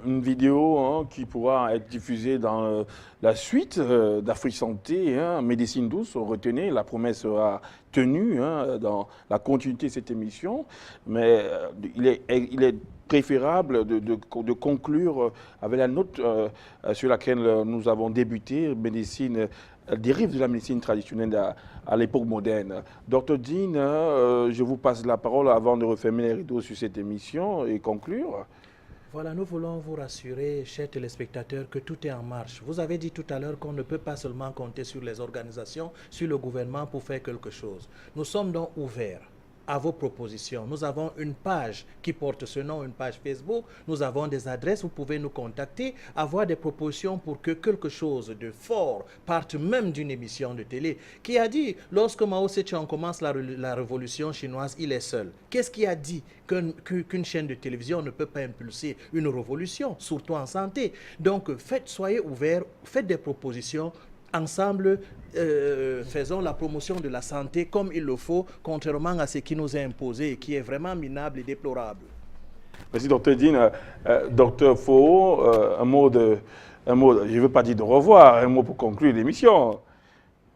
Une vidéo qui pourra être diffusée dans la suite d'Afrique Santé, Médecine douce. Retenez, la promesse sera tenue dans la continuité de cette émission, mais il est préférable de conclure avec la note sur laquelle nous avons débuté, médecine, dérive de la médecine traditionnelle à l'époque moderne. Dr Dean, je vous passe la parole avant de refermer les rideaux sur cette émission et conclure. Voilà, nous voulons vous rassurer, chers téléspectateurs, que tout est en marche. Vous avez dit tout à l'heure qu'on ne peut pas seulement compter sur les organisations, sur le gouvernement pour faire quelque chose. Nous sommes donc ouverts à vos propositions. Nous avons une page qui porte ce nom, une page Facebook. Nous avons des adresses, vous pouvez nous contacter, avoir des propositions pour que quelque chose de fort parte même d'une émission de télé. Qui a dit, lorsque Mao Zedong commence la révolution chinoise, il est seul. Qu'est-ce qui a dit qu'une chaîne de télévision ne peut pas impulser une révolution, surtout en santé? Donc, soyez ouverts, faites des propositions. Ensemble, faisons la promotion de la santé comme il le faut, contrairement à ce qui nous est imposé et qui est vraiment minable et déplorable. Merci, Dr Dean. Dr Fo, un mot, je ne veux pas dire de revoir, un mot pour conclure l'émission.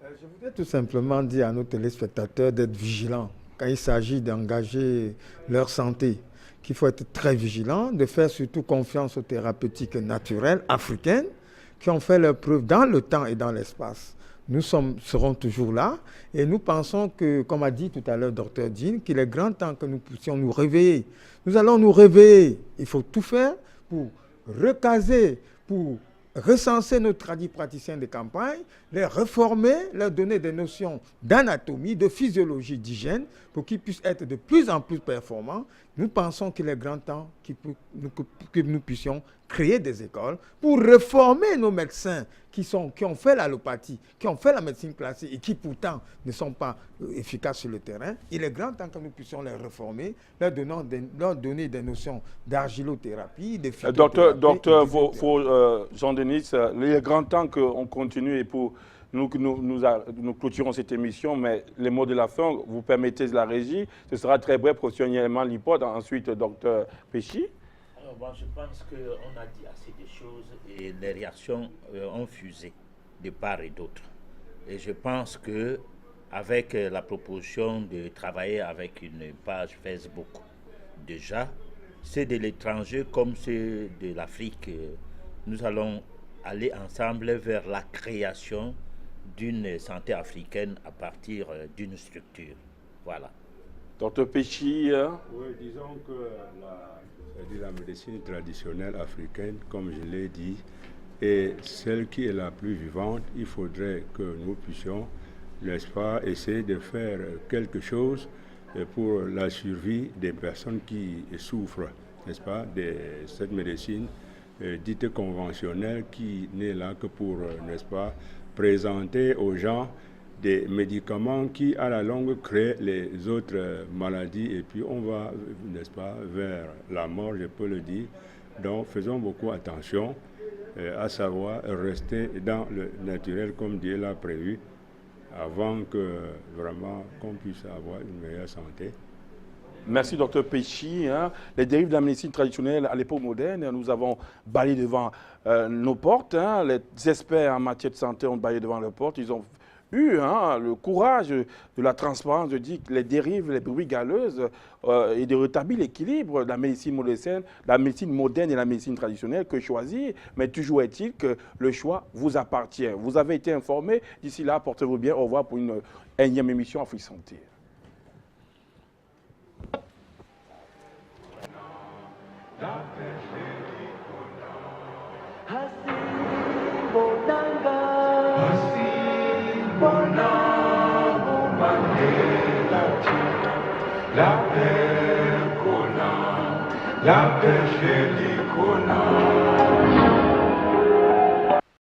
Je voudrais tout simplement dire à nos téléspectateurs d'être vigilants quand il s'agit d'engager leur santé, qu'il faut être très vigilant, de faire surtout confiance aux thérapeutiques naturelles africaines qui ont fait leur preuve dans le temps et dans l'espace. Nous serons toujours là et nous pensons que, comme a dit tout à l'heure Dr Dean, qu'il est grand temps que nous puissions nous réveiller. Nous allons nous réveiller. Il faut tout faire pour recaser, pour recenser nos praticiens de campagne, les réformer, leur donner des notions d'anatomie, de physiologie, d'hygiène, pour qu'ils puissent être de plus en plus performants. Nous pensons qu'il est grand temps que nous puissions créer des écoles pour réformer nos médecins qui ont fait l'allopathie, qui ont fait la médecine classique et qui pourtant ne sont pas efficaces sur le terrain. Il est grand temps que nous puissions les réformer, leur donner des notions d'argilothérapie, de phytothérapie. Docteur Jean Denis, il est grand temps qu'on continue et pour nous clôturons cette émission, mais les mots de la fin, vous permettez de la régie, ce sera très bref, professionnellement l'hypothèse, ensuite Dr Péchi. Alors, bon, je pense qu'on a dit assez de choses et les réactions ont fusé de part et d'autre. Et je pense que avec la proposition de travailler avec une page Facebook, déjà, c'est de l'étranger comme c'est de l'Afrique. Nous allons aller ensemble vers la création d'une santé africaine à partir d'une structure. Voilà. Dr Péchi. Oui, disons que la médecine traditionnelle africaine, comme je l'ai dit, est celle qui est la plus vivante. Il faudrait que nous puissions, n'est-ce pas, essayer de faire quelque chose pour la survie des personnes qui souffrent, n'est-ce pas, de cette médecine dite conventionnelle qui n'est là que pour, n'est-ce pas, présenter aux gens des médicaments qui, à la longue, créent les autres maladies et puis on va, n'est-ce pas, vers la mort, je peux le dire. Donc, faisons beaucoup attention, à savoir rester dans le naturel comme Dieu l'a prévu, avant que vraiment qu'on puisse avoir une meilleure santé. Merci Dr Péchi. Les dérives de la médecine traditionnelle à l'époque moderne, nous avons balayé devant nos portes. Les experts en matière de santé ont balayé devant leurs portes. Ils ont eu le courage de la transparence de dire que les dérives, les bruits galeuses et de rétablir l'équilibre de la médecine moderne et la médecine traditionnelle que choisir. Mais toujours est-il que le choix vous appartient. Vous avez été informés. D'ici là, portez-vous bien. Au revoir pour une énième émission Afrique Santé. La paix chez l'icône.